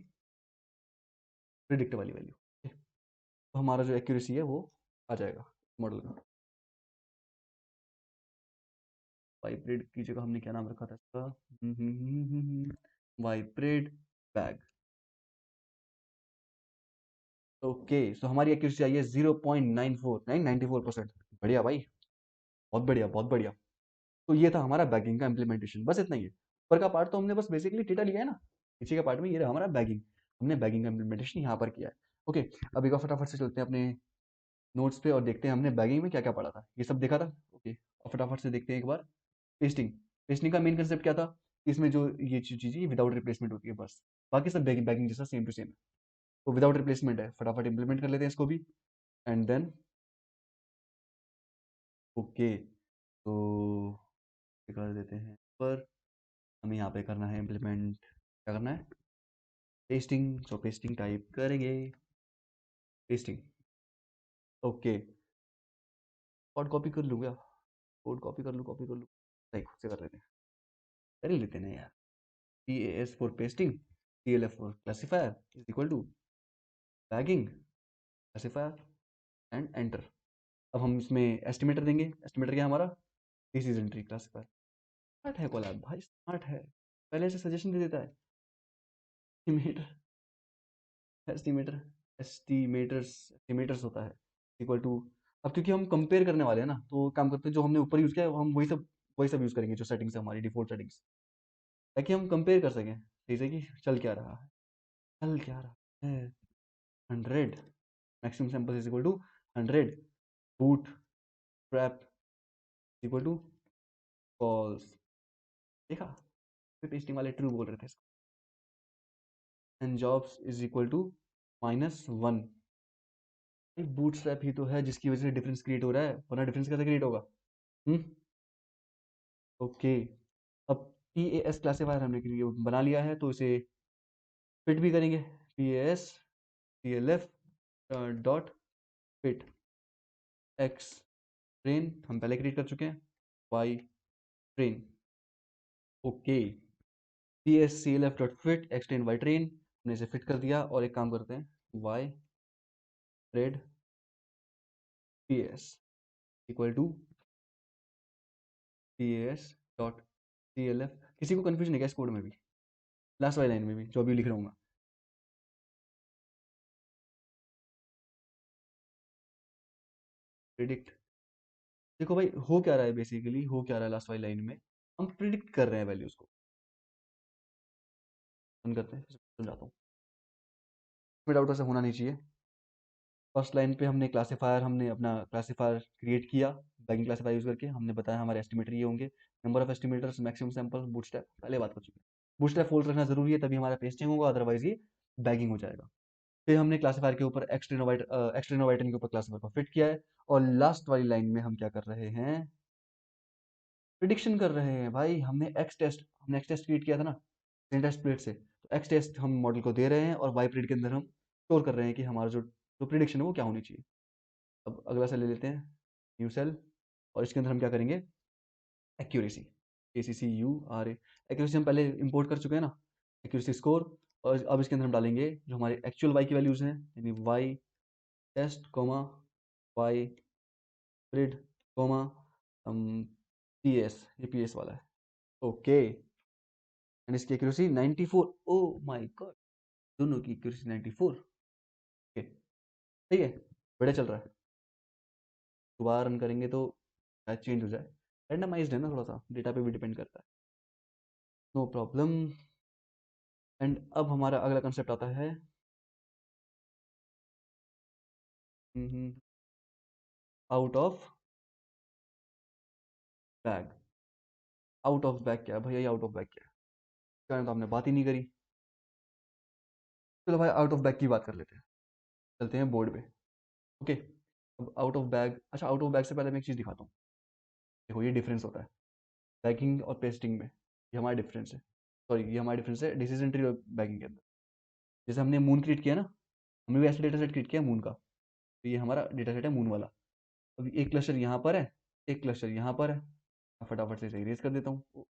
प्रिडिक्ट वाली वैल्यू। तो हमारा जो एक्यूरेसी है वो आ जाएगा मॉडल का। वाइब्रेड की जगह हमने क्या नाम रखा था इसका, वाइब्रेड बैग। ओके, सो हमारी एक्यूरेसी आई है 0.94%। बढ़िया भाई, बहुत बढ़िया बहुत बढ़िया। तो ये था हमारा बैगिंग का इम्प्लीमेंटेशन, बस इतना ही है। ऊपर का पार्ट तो हमने बस बेसिकली डेटा लिया है ना, नीचे के पार्ट में ये रहा हमारा बैगिंग। हमने बैगिंग का इम्प्लीमेंटेशन यहाँ पर किया है। ओके, अब एक बार फटाफट से चलते हैं अपने नोट्स पे और देखते हैं हमने बैगिंग में क्या क्या पढ़ा था, ये सब देखा था। ओके, और फटाफट से देखते हैं एक बार पेस्टिंग। पेस्टिंग का मेन कंसेप्ट क्या था, कि इसमें जो ये चीज़ है विदाउट रिप्लेसमेंट होती है बस, बाकी सब बैगिंग बैगिंग जैसा सेम टू सेम है। तो विदाउट रिप्लेसमेंट है, फटाफट इंप्लीमेंट कर लेते हैं इसको भी। एंड देन ओके, तो ये कर देते हैं पर हमें यहाँ पे करना है इम्प्लीमेंट, क्या करना है, पेस्टिंग। सो पेस्टिंग टाइप करेंगे, पेस्टिंग। ओके, कोड कॉपी कर लूँ क्या, कोड कॉपी कर लूँ, कॉपी कर लूँ, नहीं खुद से कर लेते हैं, कर ही लेते हैं ना यार। PAS for pasting, CLF for classifier is equal to bagging classifier and enter. अब हम इसमें एस्टिमेटर देंगे, एस्टिमेटर क्या है हमारा, this is entry classifier. Smart है कोलैब भाई, स्मार्ट है, पहले से सजेशन दे देता है। एस्टिमेटर, एस्टिमेटर, एस्टिमेटर्स होता है इक्वल टू। अब क्योंकि हम कंपेयर करने वाले हैं ना, तो काम करते हैं जो हमने ऊपर यूज किया है हम वही सब यूज करेंगे, जो सेटिंग्स है हमारी डिफॉल्ट सेटिंग्स, ताकि हम कंपेयर कर सकें ठीक है कि चल क्या रहा है, चल क्या रहा है। 100 maximum sample is equal to 100, bootstrap equal to false. देखा, पेस्टिंग वाले ट्रू बोल रहे थे इसको। And jobs is equal to -1। Bootstrap ही तो है जिसकी वजह से डिफरेंस क्रिएट हो रहा है, वरना डिफरेंस कैसे क्रिएट होगा। हम्म ओके, अब PAS क्लासीफायर हमने बना लिया है, तो इसे फिट भी करेंगे। PAS CLF dot fit X train हम पहले क्रिएट कर चुके हैं, Y train. Okay, PAS CLF dot fit X train Y train, हमने इसे फिट कर दिया। और एक काम करते हैं, Y trade PAS equal to PAS dot CLF। किसी को कंफ्यूजन है क्या इस कोड में भी, लास्ट वाली लाइन में भी जो अभी लिख रहा हूँ मैं, प्रिडिक्ट। देखो भाई हो क्या रहा है, बेसिकली हो क्या रहा है लास्ट वाली लाइन में, हम प्रिडिक्ट कर रहे हैं वैल्यूज को। रन करते हैं, समझाता हूँ, इसमें डाउट ऐसा होना नहीं चाहिए। फर्स्ट लाइन पे हमने अपना क्लासीफायर क्रिएट किया, बैगिंग क्लासीफायर यूज करके हमने बताया हमारे एस्टिमेटर ये होंगे, number of estimators, maximum sample, bootstrap, पहले बात कर चुके हैं। बूटस्ट्रैप फॉल्स रखना जरूरी है, तभी हमारा पेस्टिंग होगा, अदरवाइज ये बैगिंग हो जाएगा। फिर हमने क्लासीफायर के ऊपर एक्सट्रेनोवाइटन के ऊपर क्लासीफायर को फिट किया है। और लास्ट वाली लाइन में हम क्या कर रहे हैं, प्रिडिक्शन कर रहे हैं भाई। हमने एक्स टेस्ट क्रिएट किया था ना टेस्ट प्लेट से, तो एक्स टेस्ट हम मॉडल को दे रहे हैं और वाई प्लेट के अंदर हम स्टोर कर रहे हैं कि हमारा जो जो प्रिडिक्शन है वो क्या होनी चाहिए। अब अगला सेल ले लेते हैं, न्यू सेल, और इसके अंदर हम क्या करेंगे, एक्यूरेसी, ACCURA, एक्यूरेसी हम पहले इंपोर्ट कर चुके हैं ना, एक्यूरेसी स्कोर। और अब इसके अंदर हम डालेंगे जो हमारे एक्चुअल वाई की वैल्यूज़ हैं, यानी y test comma y pred comma PS, ये PS वाला है। ओके, एंड इसकी एक्यूरेसी 94। ओ माय गॉड, दोनों की एक्यूरेसी 94। ओके, ठीक है, बढ़िया चल रहा है। दोबारा रन करेंगे तो शायद चेंज हो जाए, रैंडमाइज्ड है ना, थोड़ा सा डेटा पे भी डिपेंड करता है, नो प्रॉब्लम। एंड अब हमारा अगला कंसेप्ट आता है out of bag. Out of bag क्या है भैया, ये आउट ऑफ बैग क्या है, इसके बारे में तो हमने बात ही नहीं करी। चलो भाई आउट ऑफ बैग की बात कर लेते हैं, चलते हैं बोर्ड पे। ओके, अब आउट ऑफ बैग, अच्छा आउट ऑफ बैग से पहले मैं एक चीज़ दिखाता हूँ। देखो ये डिफरेंस होता है बैगिंग और पेस्टिंग में, ये हमारा डिफरेंस है, सॉरी ये हमारा डिफरेंस है डिसीजन ट्री और बैगिंग के अंदर। जैसे हमने मून क्रिएट किया ना, हमने भी ऐसे डेटा सेट क्रिएट किया मून का, तो ये हमारा डेटा सेट है मून वाला। अभी एक क्लस्टर यहाँ पर है, एक क्लस्टर यहाँ पर है, मैं फटाफट से इसे इरेज कर देता हूँ।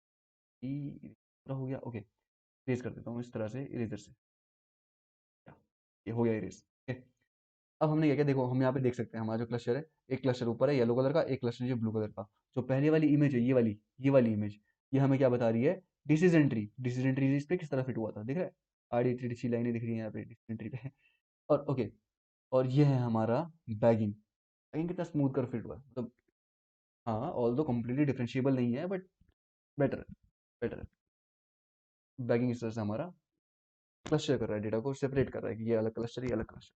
पूरा हो गया, ओके, इरेज कर देता हूँ इस तरह से इरेजर से, क्या, ये हो गया इरेज। ओके, अब हमने क्या किया, देखो हम यहाँ पे देख सकते हैं हमारा जो क्लस्टर है, एक क्लस्टर ऊपर है येलो कलर का, एक क्लस्टर नीचे ब्लू कलर का। जो पहले वाली इमेज है, ये वाली इमेज, ये हमें क्या बता रही है, डिसीजन ट्री। डिसीजन ट्री इस पे किस तरह फिट हुआ था, दिख रहा है, आड़ी टेढ़ी लाइनें दिख रही है यहाँ पे डिसीजन ट्री पे। और ओके, और ये है हमारा बैगिंग। बैगिंग कितना स्मूथ कर फिट हुआ है, मतलब हाँ, ऑल दो कम्प्लीटली डिफरेंशिएबल नहीं है, बट बेटर है, बेटर है। बैगिंग इस तरह से हमारा क्लस्टर कर रहा है, डेटा को सेपरेट कर रहा है कि ये अलग क्लस्टर, ये अलग क्लस्टर।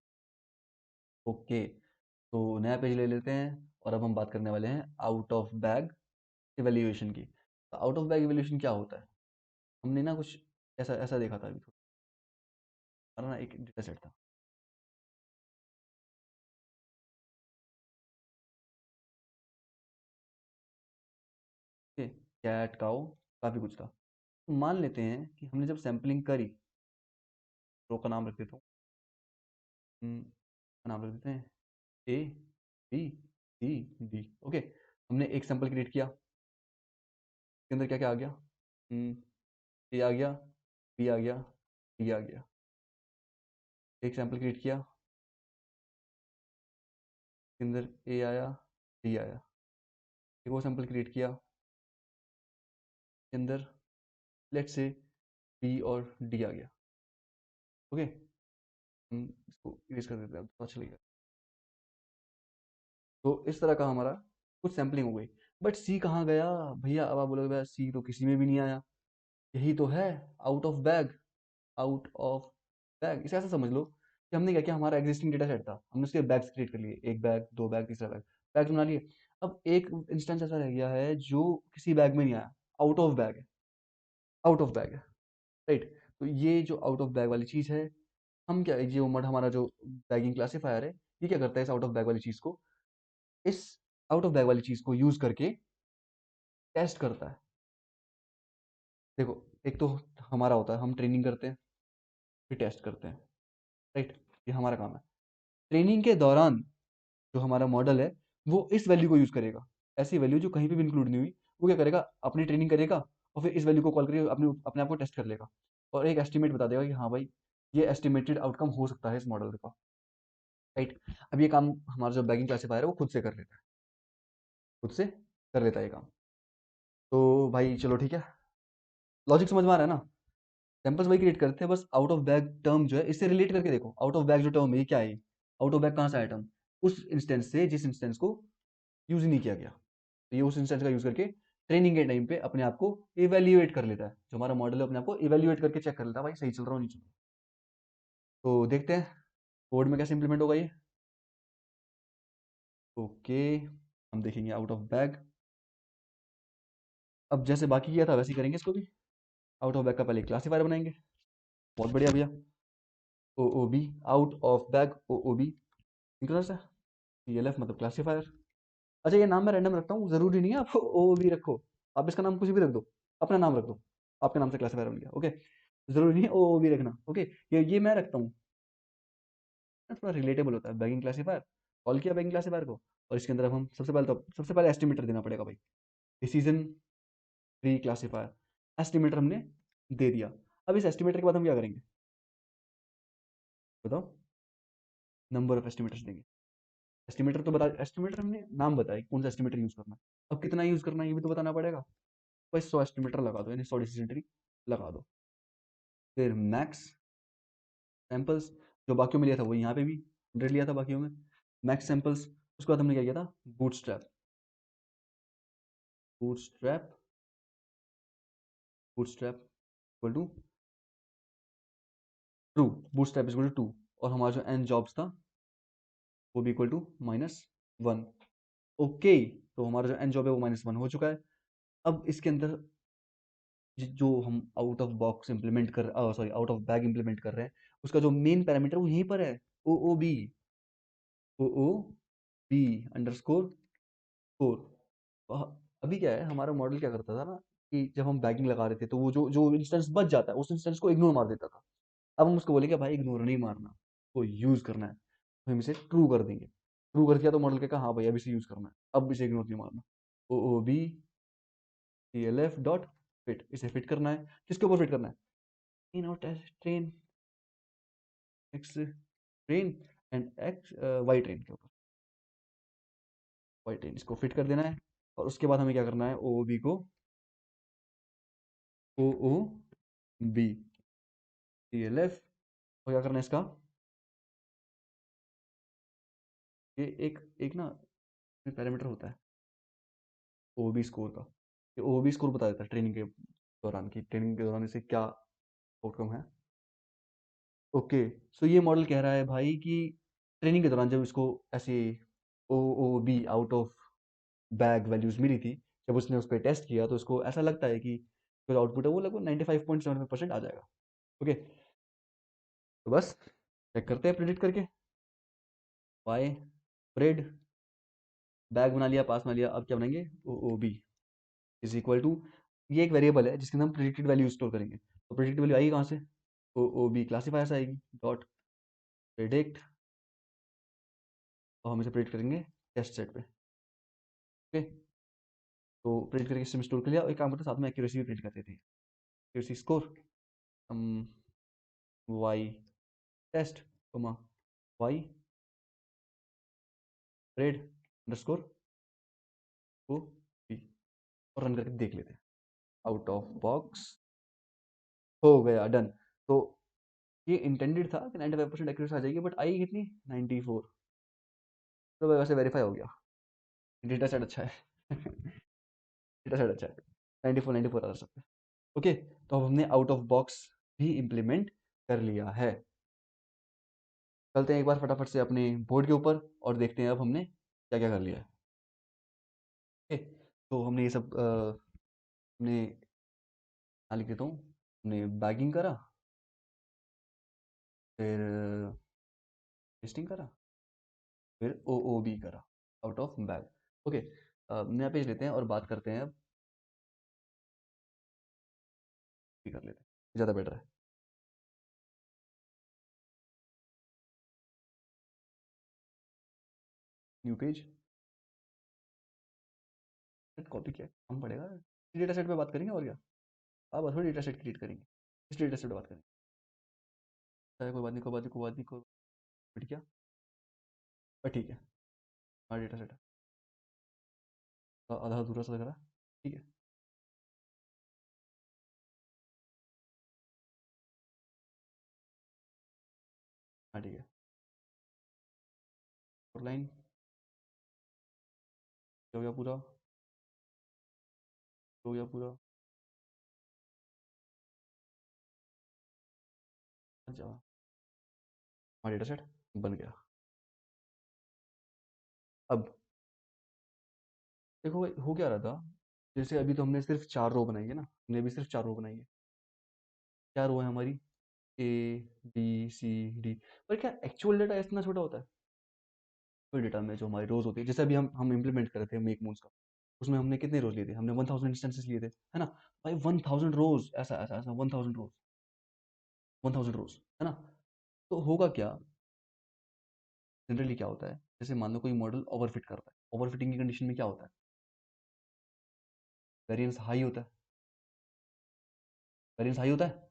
ओके, तो नया पेज ले लेते हैं, और अब हम बात करने वाले हैं आउट ऑफ बैग इवैल्यूएशन की। तो आउट ऑफ बैग इवैल्यूएशन क्या होता है, हमने ना कुछ ऐसा ऐसा देखा था अभी, हमारा ना एक डेटा सेट था, ठीक है, कैट काउ काफ़ी कुछ था। तो मान लेते हैं कि हमने जब सैम्पलिंग करी, रो का नाम रख देता हूँ, का नाम रख देते हैं ABCD। ओके, हमने एक सैंपल क्रिएट किया, इसके अंदर क्या क्या आ गया, ए आ गया, बी आ गया, डी आ गया। एक सैंपल क्रिएट किया, इसके अंदर ए आया, डी आया। एक और सैंपल क्रिएट किया, इसके अंदर लेट्स से बी और डी आ गया। ओके, हम इसको इरेज कर देते हैं, अब अच्छा लगेगा। तो इस तरह का हमारा कुछ सैम्पलिंग हो गई, बट सी कहाँ गया भैया, अब आप बोलोगे भैया सी तो किसी में भी नहीं आया, यही तो है out of bag. Out of bag इसे ऐसा समझ लो कि हमने क्या किया, हमारा एग्जिस्टिंग डेटा सेट था, हमने उसके बैग्स क्रिएट कर लिए, एक बैग, दो बैग, तीसरा बैग, बैग बना लिए। अब एक इंस्टेंस ऐसा रह गया है जो किसी बैग में नहीं आया, आउट ऑफ बैग है, आउट ऑफ बैग है, राइट। तो ये जो आउट ऑफ बैग वाली चीज़ है, हम क्या, ये उमड़ हमारा जो बैगिंग क्लासीफायर है, ये क्या करता है, इस आउट ऑफ बैग वाली चीज़ को, इस आउट ऑफ बैग वाली चीज़ को यूज़ करके टेस्ट करता है। देखो, एक तो हमारा होता है, हम ट्रेनिंग करते हैं, फिर टेस्ट करते हैं, राइट, ये हमारा काम है। ट्रेनिंग के दौरान जो हमारा मॉडल है, वो इस वैल्यू को यूज़ करेगा, ऐसी वैल्यू जो कहीं पे भी इंक्लूड नहीं हुई, वो क्या करेगा, अपनी ट्रेनिंग करेगा, और फिर इस वैल्यू को कॉल करके अपने अपने आप को टेस्ट कर लेगा, और एक एस्टिमेट बता देगा कि हाँ भाई, ये एस्टिमेटेड आउटकम हो सकता है इस मॉडल का, राइट। अब ये काम हमारा जो बैगिंग क्लासीफायर है वो खुद से कर लेता है, खुद से कर लेता है ये काम। तो भाई चलो ठीक है, लॉजिक समझ में आ रहा है ना, सैंपल्स वही क्रिएट करते हैं, बस आउट ऑफ बैग टर्म जो है इससे रिलेट करके देखो, आउट ऑफ बैग जो टर्म है ये क्या है, आउट ऑफ बैग कहाँ से आया टर्म, उस इंस्टेंस से जिस इंस्टेंस को यूज ही नहीं किया गया, तो ये उस इंस्टेंस का यूज करके ट्रेनिंग के टाइम पे अपने आप को इवेल्युएट कर लेता है, जो हमारा मॉडल है अपने आप को इवेल्युएट करके चेक कर लेता है भाई सही चल रहा हो नहीं चल रहा। तो देखते हैं कोड में कैसे इंप्लीमेंट होगा ये। ओके, हम देखेंगे आउट ऑफ बैग, अब जैसे बाकी किया था वैसे ही करेंगे इसको भी। आउट ऑफ बैग का पहले क्लासीफायर बनाएंगे, बहुत बढ़िया भैया, O O B, out of bag O O B, include है, CLF मतलब क्लासीफायर। अच्छा ये नाम मैं रैंडम रखता हूँ, जरूरी नहीं है आप ओ बी रखो, आप इसका नाम कुछ भी रख दो, अपना नाम रख दो, आपके नाम से क्लासीफायर बन गया। ओके, जरूरी नहीं ओ भी रखना। ओके, ये मैं रखता हूँ, थोड़ा रिलेटेबल होता है। बैगिंग क्लासीफायर, कॉल किया बैगिंग क्लासीफायर को, और इसके अंदर अब हम सबसे पहले एस्टिमेटर देना पड़ेगा भाई। डिसीजन ट्री क्लासीफायर एस्टिमेटर हमने दे दिया। अब इस एस्टिमेटर के बाद हम क्या करेंगे बताओ? नंबर ऑफ एस्टिमेटर्स देंगे। एस्टिमेटर तो बता, एस्टिमेटर हमने नाम बताया कौन सा एस्टिमेटर यूज करना है। अब कितना यूज करना है ये भी तो बताना पड़ेगा। भाई 100 एस्टिमेटर लगा दो, यानी 100 डिसीजन ट्री लगा दो। फिर मैक्स सैंपल्स, जो बाकियों में लिया था वो यहाँ पे भी 100 लिया था बाकियों में, मैक्स सैंपल्स। उसके बाद हमने क्या किया था, bootstrap. Bootstrap bootstrap equal to true, bootstrap equal to 2, और हमारा जो एन जॉब्स था वो भी इक्वल टू -1। ओके, तो हमारा जो एन जॉब है वो -1 हो चुका है। अब इसके अंदर जो हम आउट ऑफ बॉक्स इंप्लीमेंट कर sorry out of bag implement कर रहे हैं, उसका जो मेन पैरामीटर वो यहीं पर है, ओ ओ बी, ओ ओ बी अंडरस्कोर 4। अभी क्या है, हमारा मॉडल क्या करता था ना, कि जब हम बैगिंग लगा रहे थे तो वो जो जो इंस्टेंस बच जाता है उस इंस्टेंस को इग्नोर मार देता था। अब हम उसको बोलेंगे भाई इग्नोर नहीं मारना, वो यूज करना है, तो हम इसे ट्रू कर देंगे। ट्रू कर दिया तो मॉडल कहेगा हाँ भाई अब इसे यूज करना है, अब इसे इग्नोर नहीं मारना। O O B T L F dot fit, इसे फिट करना है। किसके ऊपर फिट करना है? इन और train x train and x y train के ऊपर, वाई ट्रेन इसको फिट कर देना है। और उसके बाद हमें क्या करना है, ओ बी को O O B T L F, और क्या करना है इसका, ये एक ना पैरामीटर होता है ओ बी स्कोर का। ये ओ बी स्कोर बता देता है ट्रेनिंग के दौरान, की ट्रेनिंग के दौरान इसे क्या आउटकम है। ओके, सो ये मॉडल कह रहा है भाई कि ट्रेनिंग के दौरान जब इसको ऐसे O O B out of bag values मिली थी, जब उसने उस पर टेस्ट किया तो उसको ऐसा लगता है कि जो आउटपुट है वो लगभग 95.75% आ जाएगा। ओके, तो बस चेक करते हैं प्रिडिक्ट करके। वाई प्रेड बैग बना लिया, पास बना लिया, अब क्या बनाएंगे, O O B is equal to, ये एक वेरिएबल है जिसके अंदर हम प्रिडिक्टेड वैल्यू स्टोर करेंगे। तो प्रिडिक्टेड वैल्यू आएगी कहाँ से, ओ ओ बी क्लासीफायर से आएगी, डॉट प्रिडिक्ट, और हम इसे प्रिडिक्ट करेंगे टेस्ट सेट पे। ओके, तो प्रिंट करके सिस्टम स्टोर कर लिया, और एक काम करते हैं साथ में एक्यूरेसी भी प्रिंट कर देते हैं। एक्यूरेसी स्कोर हम Y test comma Y red underscore O B, और रन करके देख लेते हैं। आउट ऑफ बॉक्स हो गया, डन। तो ये इंटेंडेड था कि 95% एक्यूरेसी आ जाएगी, बट आई कितनी, 94। तो वैसे वेरीफाई हो गया, डेटा सेट अच्छा है। डेटा सेट अच्छा है, 94 आ सकता है। ओके, तो अब हमने आउट ऑफ बॉक्स भी इम्प्लीमेंट कर लिया है। चलते हैं एक बार फटाफट से अपने बोर्ड के ऊपर और देखते हैं अब हमने क्या क्या कर लिया है। ओके, तो हमने ये सब हमने लिख देता हूँ, हमने बैगिंग करा, फिर टेस्टिंग करा, फिर ओ ओ बी करा आउट ऑफ बैग। ओके, नया पेज लेते हैं और बात करते हैं अब, भी कर लेते हैं, ज़्यादा बेटर है। न्यू पेज, कॉपी किया हम पड़ेगा, डेटा सेट पे बात करेंगे और क्या। अब थोड़ी डेटा सेट क्रिएट करेंगे, इस डेटा सेट पे बात करेंगे। चाहे कोई बात नहीं, कोई बात नहीं, कोई बात नहीं, कोई बैठ गया, पर ठीक है, हमारा डेटा सेट आधा अधूरा सा लग रहा है, ठीक है। हाँ ठीक है, और लाइन हो गया पूरा, हो गया पूरा। अच्छा, हमारा डेटा सेट बन गया। अब देखो हो क्या रहा था, जैसे अभी तो हमने सिर्फ 4 रो बनाई है ना, हमने अभी सिर्फ 4 रो बनाई है। क्या रो है हमारी, ए बी सी डी, पर क्या एक्चुअल डेटा इतना छोटा होता है? कोई डेटा में जो हमारी रोज होती है, जैसे अभी हम इम्प्लीमेंट कर रहे थे मेक मूव्स का, उसमें हमने कितने रोज लिए थे? हमने 1000 इंस्टेंसेस लिए थे, है ना? भाई 1000 रोज, ऐसा ऐसा ऐसा 1000 रोज, 1000 रोज, है ना? तो होगा क्या, जनरली क्या होता है, जैसे मान लो कोई मॉडल ओवरफिट करता है, ओवरफिटिंग की कंडीशन में क्या होता है? वेरिएंस हाई होता है। वेरिएंस हाई होता है।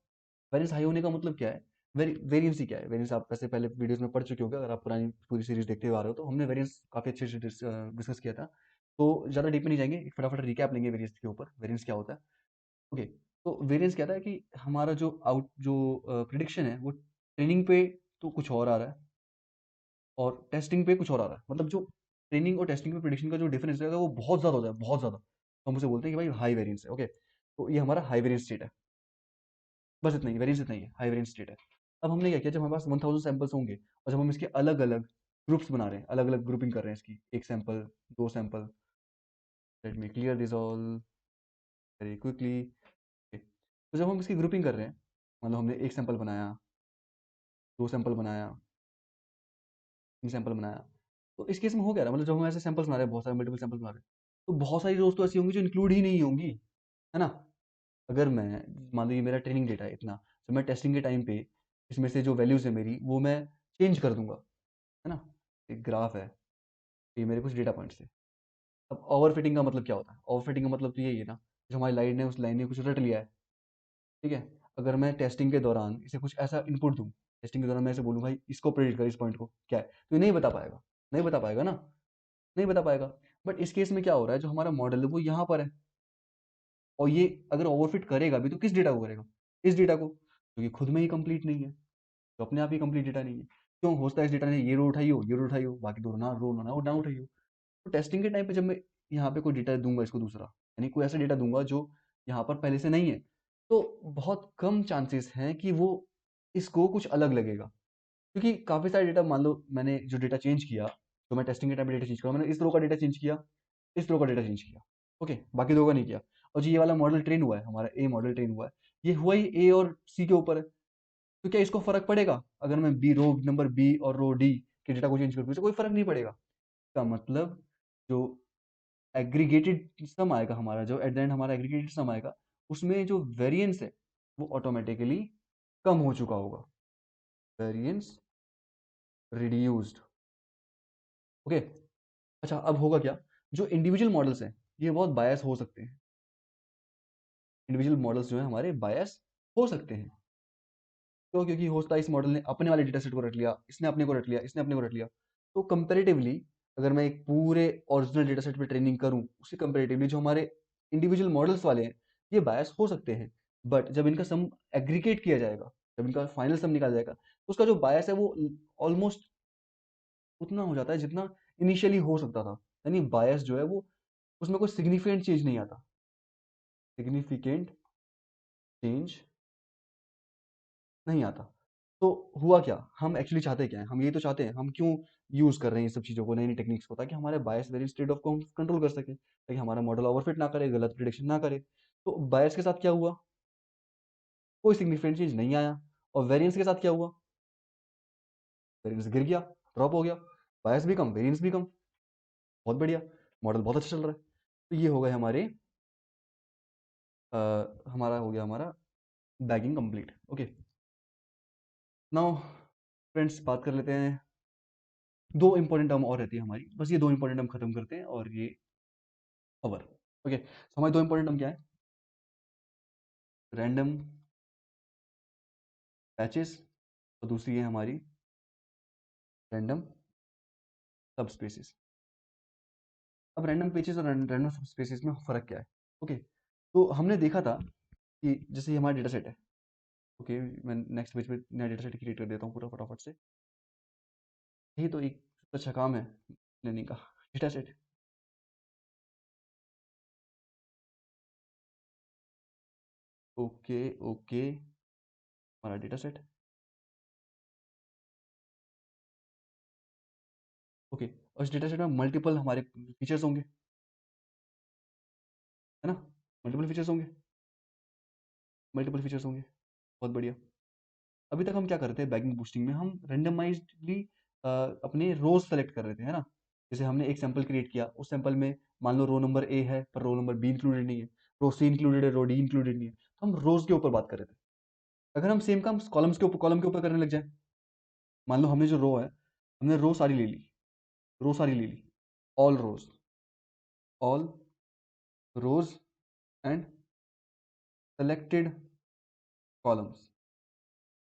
वेरिएंस हाई होने का मतलब क्या है? वेरिएंस ही क्या है? वेरिएंस आप वैसे पहले वीडियोस में पढ़ चुके होंगे, अगर आप पुरानी पूरी सीरीज देखते हुए आ रहे हो तो हमने वेरिएंस काफ़ी अच्छे से डिस्कस किया था। तो ज़्यादा डीप में नहीं जाएंगे, एक फटाफट रिकैप लेंगे वेरिएंस के ऊपर, वेरिएंस क्या होता है। ओके, तो वेरिएंस क्या था कि हमारा जो प्रिडिक्शन है वो ट्रेनिंग पे तो कुछ और आ रहा है और टेस्टिंग पे कुछ और आ रहा है, मतलब जो ट्रेनिंग और टेस्टिंग पे प्रिडिक्शन का जो डिफरेंस रहेगा वो बहुत ज़्यादा हो जाए, बहुत ज़्यादा, तो हम उसे बोलते हैं कि भाई हाई वेरिएंस है। ओके, तो ये हमारा हाई वेरिएंस स्टेट है। बस इतना ही, वेरिएंस इतना ही है, हाई वेरिएंस स्टेट है। अब हमने क्या किया, जब हमारे पास 1000 सैंपल्स होंगे और जब हम इसके अलग अलग ग्रुप्स बना रहे हैं, अलग अलग ग्रुपिंग कर रहे हैं इसकी, एक सैंपल, दो sample, let me clear this all very quickly. तो जब हम इसकी ग्रुपिंग कर रहे हैं, मतलब हमने एक सैंपल बनाया, दो सैंपल बनाया, तीन सैंपल बनाया, तो इस केस में हो क्या रहा है, मतलब जब हम ऐसे सैंपल्स बना रहे हैं, बहुत सारे मल्टीपल सैंपल्स बना रहे हैं, तो बहुत सारी रोज तो ऐसी होंगी जो इंक्लूड ही नहीं होंगी, है ना? अगर मैं, मान लो ये मेरा ट्रेनिंग डेटा है इतना, तो मैं टेस्टिंग के टाइम पे इसमें से जो वैल्यूज है मेरी वो मैं चेंज कर दूंगा, है ना? एक ग्राफ है, ये मेरे कुछ डेटा पॉइंट्स है। अब ओवरफिटिंग का मतलब क्या होता है? ओवरफिटिंग का मतलब तो यही है ना, जो हमारी लाइन है उस लाइन ने कुछ रट लिया है, ठीक है? अगर मैं टेस्टिंग के दौरान इसे कुछ ऐसा इनपुट दूं, टेस्टिंग के दौरान मैं इसे बोलूं भाई इसको प्रेडिक्ट कर, इस पॉइंट को क्या है, तो ये नहीं बता पाएगा, नहीं बता पाएगा ना, नहीं बता पाएगा। बट इस केस में क्या हो रहा है, जो हमारा मॉडल है वो यहाँ पर है, और ये अगर ओवरफिट करेगा भी तो किस डेटा को करेगा? इस डेटा को, क्योंकि खुद में ही कंप्लीट नहीं है, तो अपने आप ही कंप्लीट डेटा नहीं है। क्यों होता है? इस डेटा ने ये रो उठाई हो, ये रो उठाई हो, बाकी दो ना रो ना वो ना उठाई हो। तो टेस्टिंग के टाइम पे जब मैं यहाँ पे कोई डेटा दूंगा इसको दूसरा, यानी कोई ऐसा डेटा दूंगा जो यहाँ पर पहले से नहीं है, तो बहुत कम चांसेस हैं कि वो इसको कुछ अलग लगेगा, क्योंकि काफी सारे डेटा, मान लो मैंने जो डेटा चेंज किया, तो मैं टेस्टिंग के टाइम पे डेटा चेंज किया, मैंने इस रो का डेटा चेंज किया, इस रो का डेटा चेंज किया, ओके, बाकी दो का नहीं किया। और जो ये वाला मॉडल ट्रेन हुआ है, हमारा ए मॉडल ट्रेन हुआ है, ये हुआ ही ए और सी के ऊपर है, तो क्या इसको फर्क पड़ेगा अगर मैं बी रो नंबर बी और रो डी के डेटा को चेंज करूँ? इससे कोई फर्क नहीं पड़ेगा। इसका मतलब जो एग्रीगेटेड सम आएगा हमारा, जो एट द एंड हमारा एग्रीगेटेड सम आएगा, उसमें जो वेरिएंस है वो ऑटोमेटिकली कम हो चुका होगा, वेरिएंस रिड्यूस्ड। ओके, अच्छा अब होगा क्या, जो इंडिविजुअल मॉडल्स हैं ये बहुत बायस हो सकते हैं, इंडिविजुअल मॉडल्स जो है हमारे बायस हो सकते हैं। क्यों? क्योंकि होता है इस मॉडल ने अपने वाले डेटा सेट को रट लिया, इसने अपने को रट लिया, इसने अपने को रट लिया, तो कंपेरेटिवली अगर मैं एक पूरे ओरिजिनल डेटा सेट पे ट्रेनिंग करूं, उससे कंपेरेटिवली जो हमारे इंडिविजुअल मॉडल्स वाले हैं ये बायस हो सकते हैं, बट जब इनका सम एग्रीगेट किया जाएगा, जब इनका फाइनल सम निकाला जाएगा, तो उसका जो बायस है वो ऑलमोस्ट उतना हो जाता है जितना इनिशियली हो सकता था, यानी बायस जो है वो, उसमें कोई सिग्निफिकेंट चेंज नहीं आता, सिग्निफिकेंट चेंज नहीं आता। तो हुआ क्या, हम एक्चुअली चाहते क्या है, हम ये तो चाहते हैं, हम क्यों यूज कर रहे हैं ये सब चीजों को, नई नई टेक्निक्स को, ताकि हमारे बायस वेरिएंस ट्रेड ऑफ को हम कंट्रोल कर सकें, ताकि हमारा मॉडल ओवरफिट ना करे, गलत प्रिडिक्शन ना करे। तो बायस के साथ क्या हुआ, कोई सिग्निफिकेंट चेंज नहीं आया, और वेरिएंस के साथ क्या हुआ, वेरिएंस गिर गया, ड्रॉप हो गया, बायस भी कम, वेरिएंस भी कम, बहुत बढ़िया, मॉडल बहुत अच्छा चल रहा है। तो ये हो गए हमारे हमारा हो गया हमारा bagging complete. Okay, now friends बात कर लेते हैं, दो इंपॉर्टेंट टर्म और रहती है हमारी, बस ये दो इंपॉर्टेंट टर्म खत्म करते हैं और ये कवर। ओके, हमारे दो इंपॉर्टेंट टर्म क्या है, रैंडम पैचेस और दूसरी है हमारी रैंडम सब स्पेसिस। अब रैंडम पैचेस और रैंडम सब स्पेसिस में फर्क क्या है? ओके, तो हमने देखा था कि जैसे ये हमारा डेटा सेट है, ओके, मैं नेक्स्ट पेज पे नया डेटा सेट क्रिएट कर देता हूँ पूरा फटाफट से, यही तो एक सबसे अच्छा काम है लेने का, डेटा सेट। ओके ओके, हमारा डेटा सेट, ओके, और इस डेटा सेट में मल्टीपल हमारे फीचर्स होंगे, है ना? मल्टीपल फीचर्स होंगे, मल्टीपल फीचर्स होंगे, बहुत बढ़िया। अभी तक हम क्या करते हैं बैगिंग बूस्टिंग में, हम रेंडमाइजली अपने रोज सेलेक्ट कर रहे थे, है ना? जैसे हमने एक सैंपल क्रिएट किया, उस सैंपल में मान लो रो नंबर ए है पर रो नंबर बी इंक्लूडेड नहीं है, रो सी इंक्लूडेड है, रो डी इंक्लूडेड नहीं है, तो हम रोज के ऊपर बात कर रहे थे। अगर हम सेम काम कॉलम के ऊपर करने लग जाए, मान लो हमने जो रो है, हमने रो सारी ले ली, रो सारी ले ली, all rows and selected columns.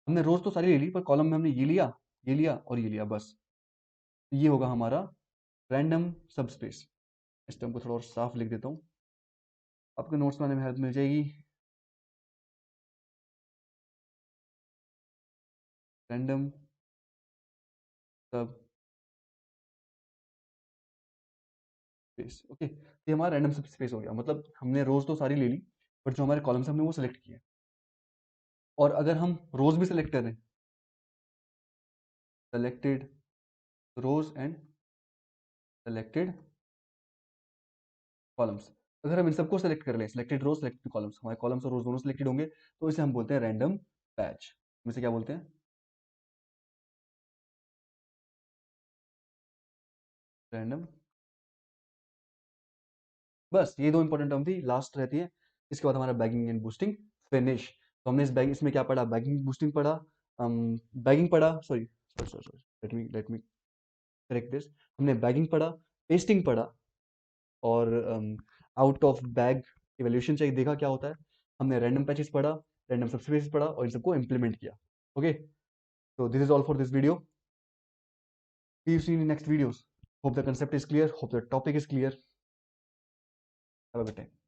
हमने रोज तो सारी ले ली पर कॉलम में हमने ये लिया और ये लिया, बस ये होगा हमारा रैंडम सबस्पेस। इस टर्म को थोड़ा और साफ लिख देता हूँ, आपके नोट्स बनाने में हेल्प मिल जाएगी। रैंडम सब स्पेस, ओके। ये हमारा रैंडम सब स्पेस हो गया, मतलब हमने रोज तो सारी ले ली बट जो हमारे कॉलम्स हमने वो सेलेक्ट किए। और अगर हम रोज भी सेलेक्ट करें, selected rows and selected columns, अगर हम इन सबको सेलेक्ट कर लें, सेलेक्टेड रोज सेलेक्टेड कॉलम्स, हमारे कॉलम्स और रोज दोनों सेलेक्टेड होंगे, तो इसे हम बोलते हैं रैंडम पैच। इसे क्या बोलते हैं? रैंडम। बस ये दो इंपॉर्टेंट टर्म थी, लास्ट रहती है। इसके बाद हमारा बैगिंग एंड बूस्टिंग फिनिश। तो हमने इसमें क्या पढ़ा? बैगिंग बूस्टिंग पढ़ा, बैगिंग पढ़ा, sorry sorry sorry sorry, let me correct this. हमने बैगिंग पढ़ा, पेस्टिंग पढ़ा, और out of bag evaluation check देखा क्या होता है। हमने रैंडम पैचेस पढ़ा, रैंडम सबस्पेस पढ़ा और इन सबको इंप्लीमेंट किया। Okay, so this is all for this video. See you soon in next videos. Hope the concept is clear. Hope the topic is clear. Have a good time.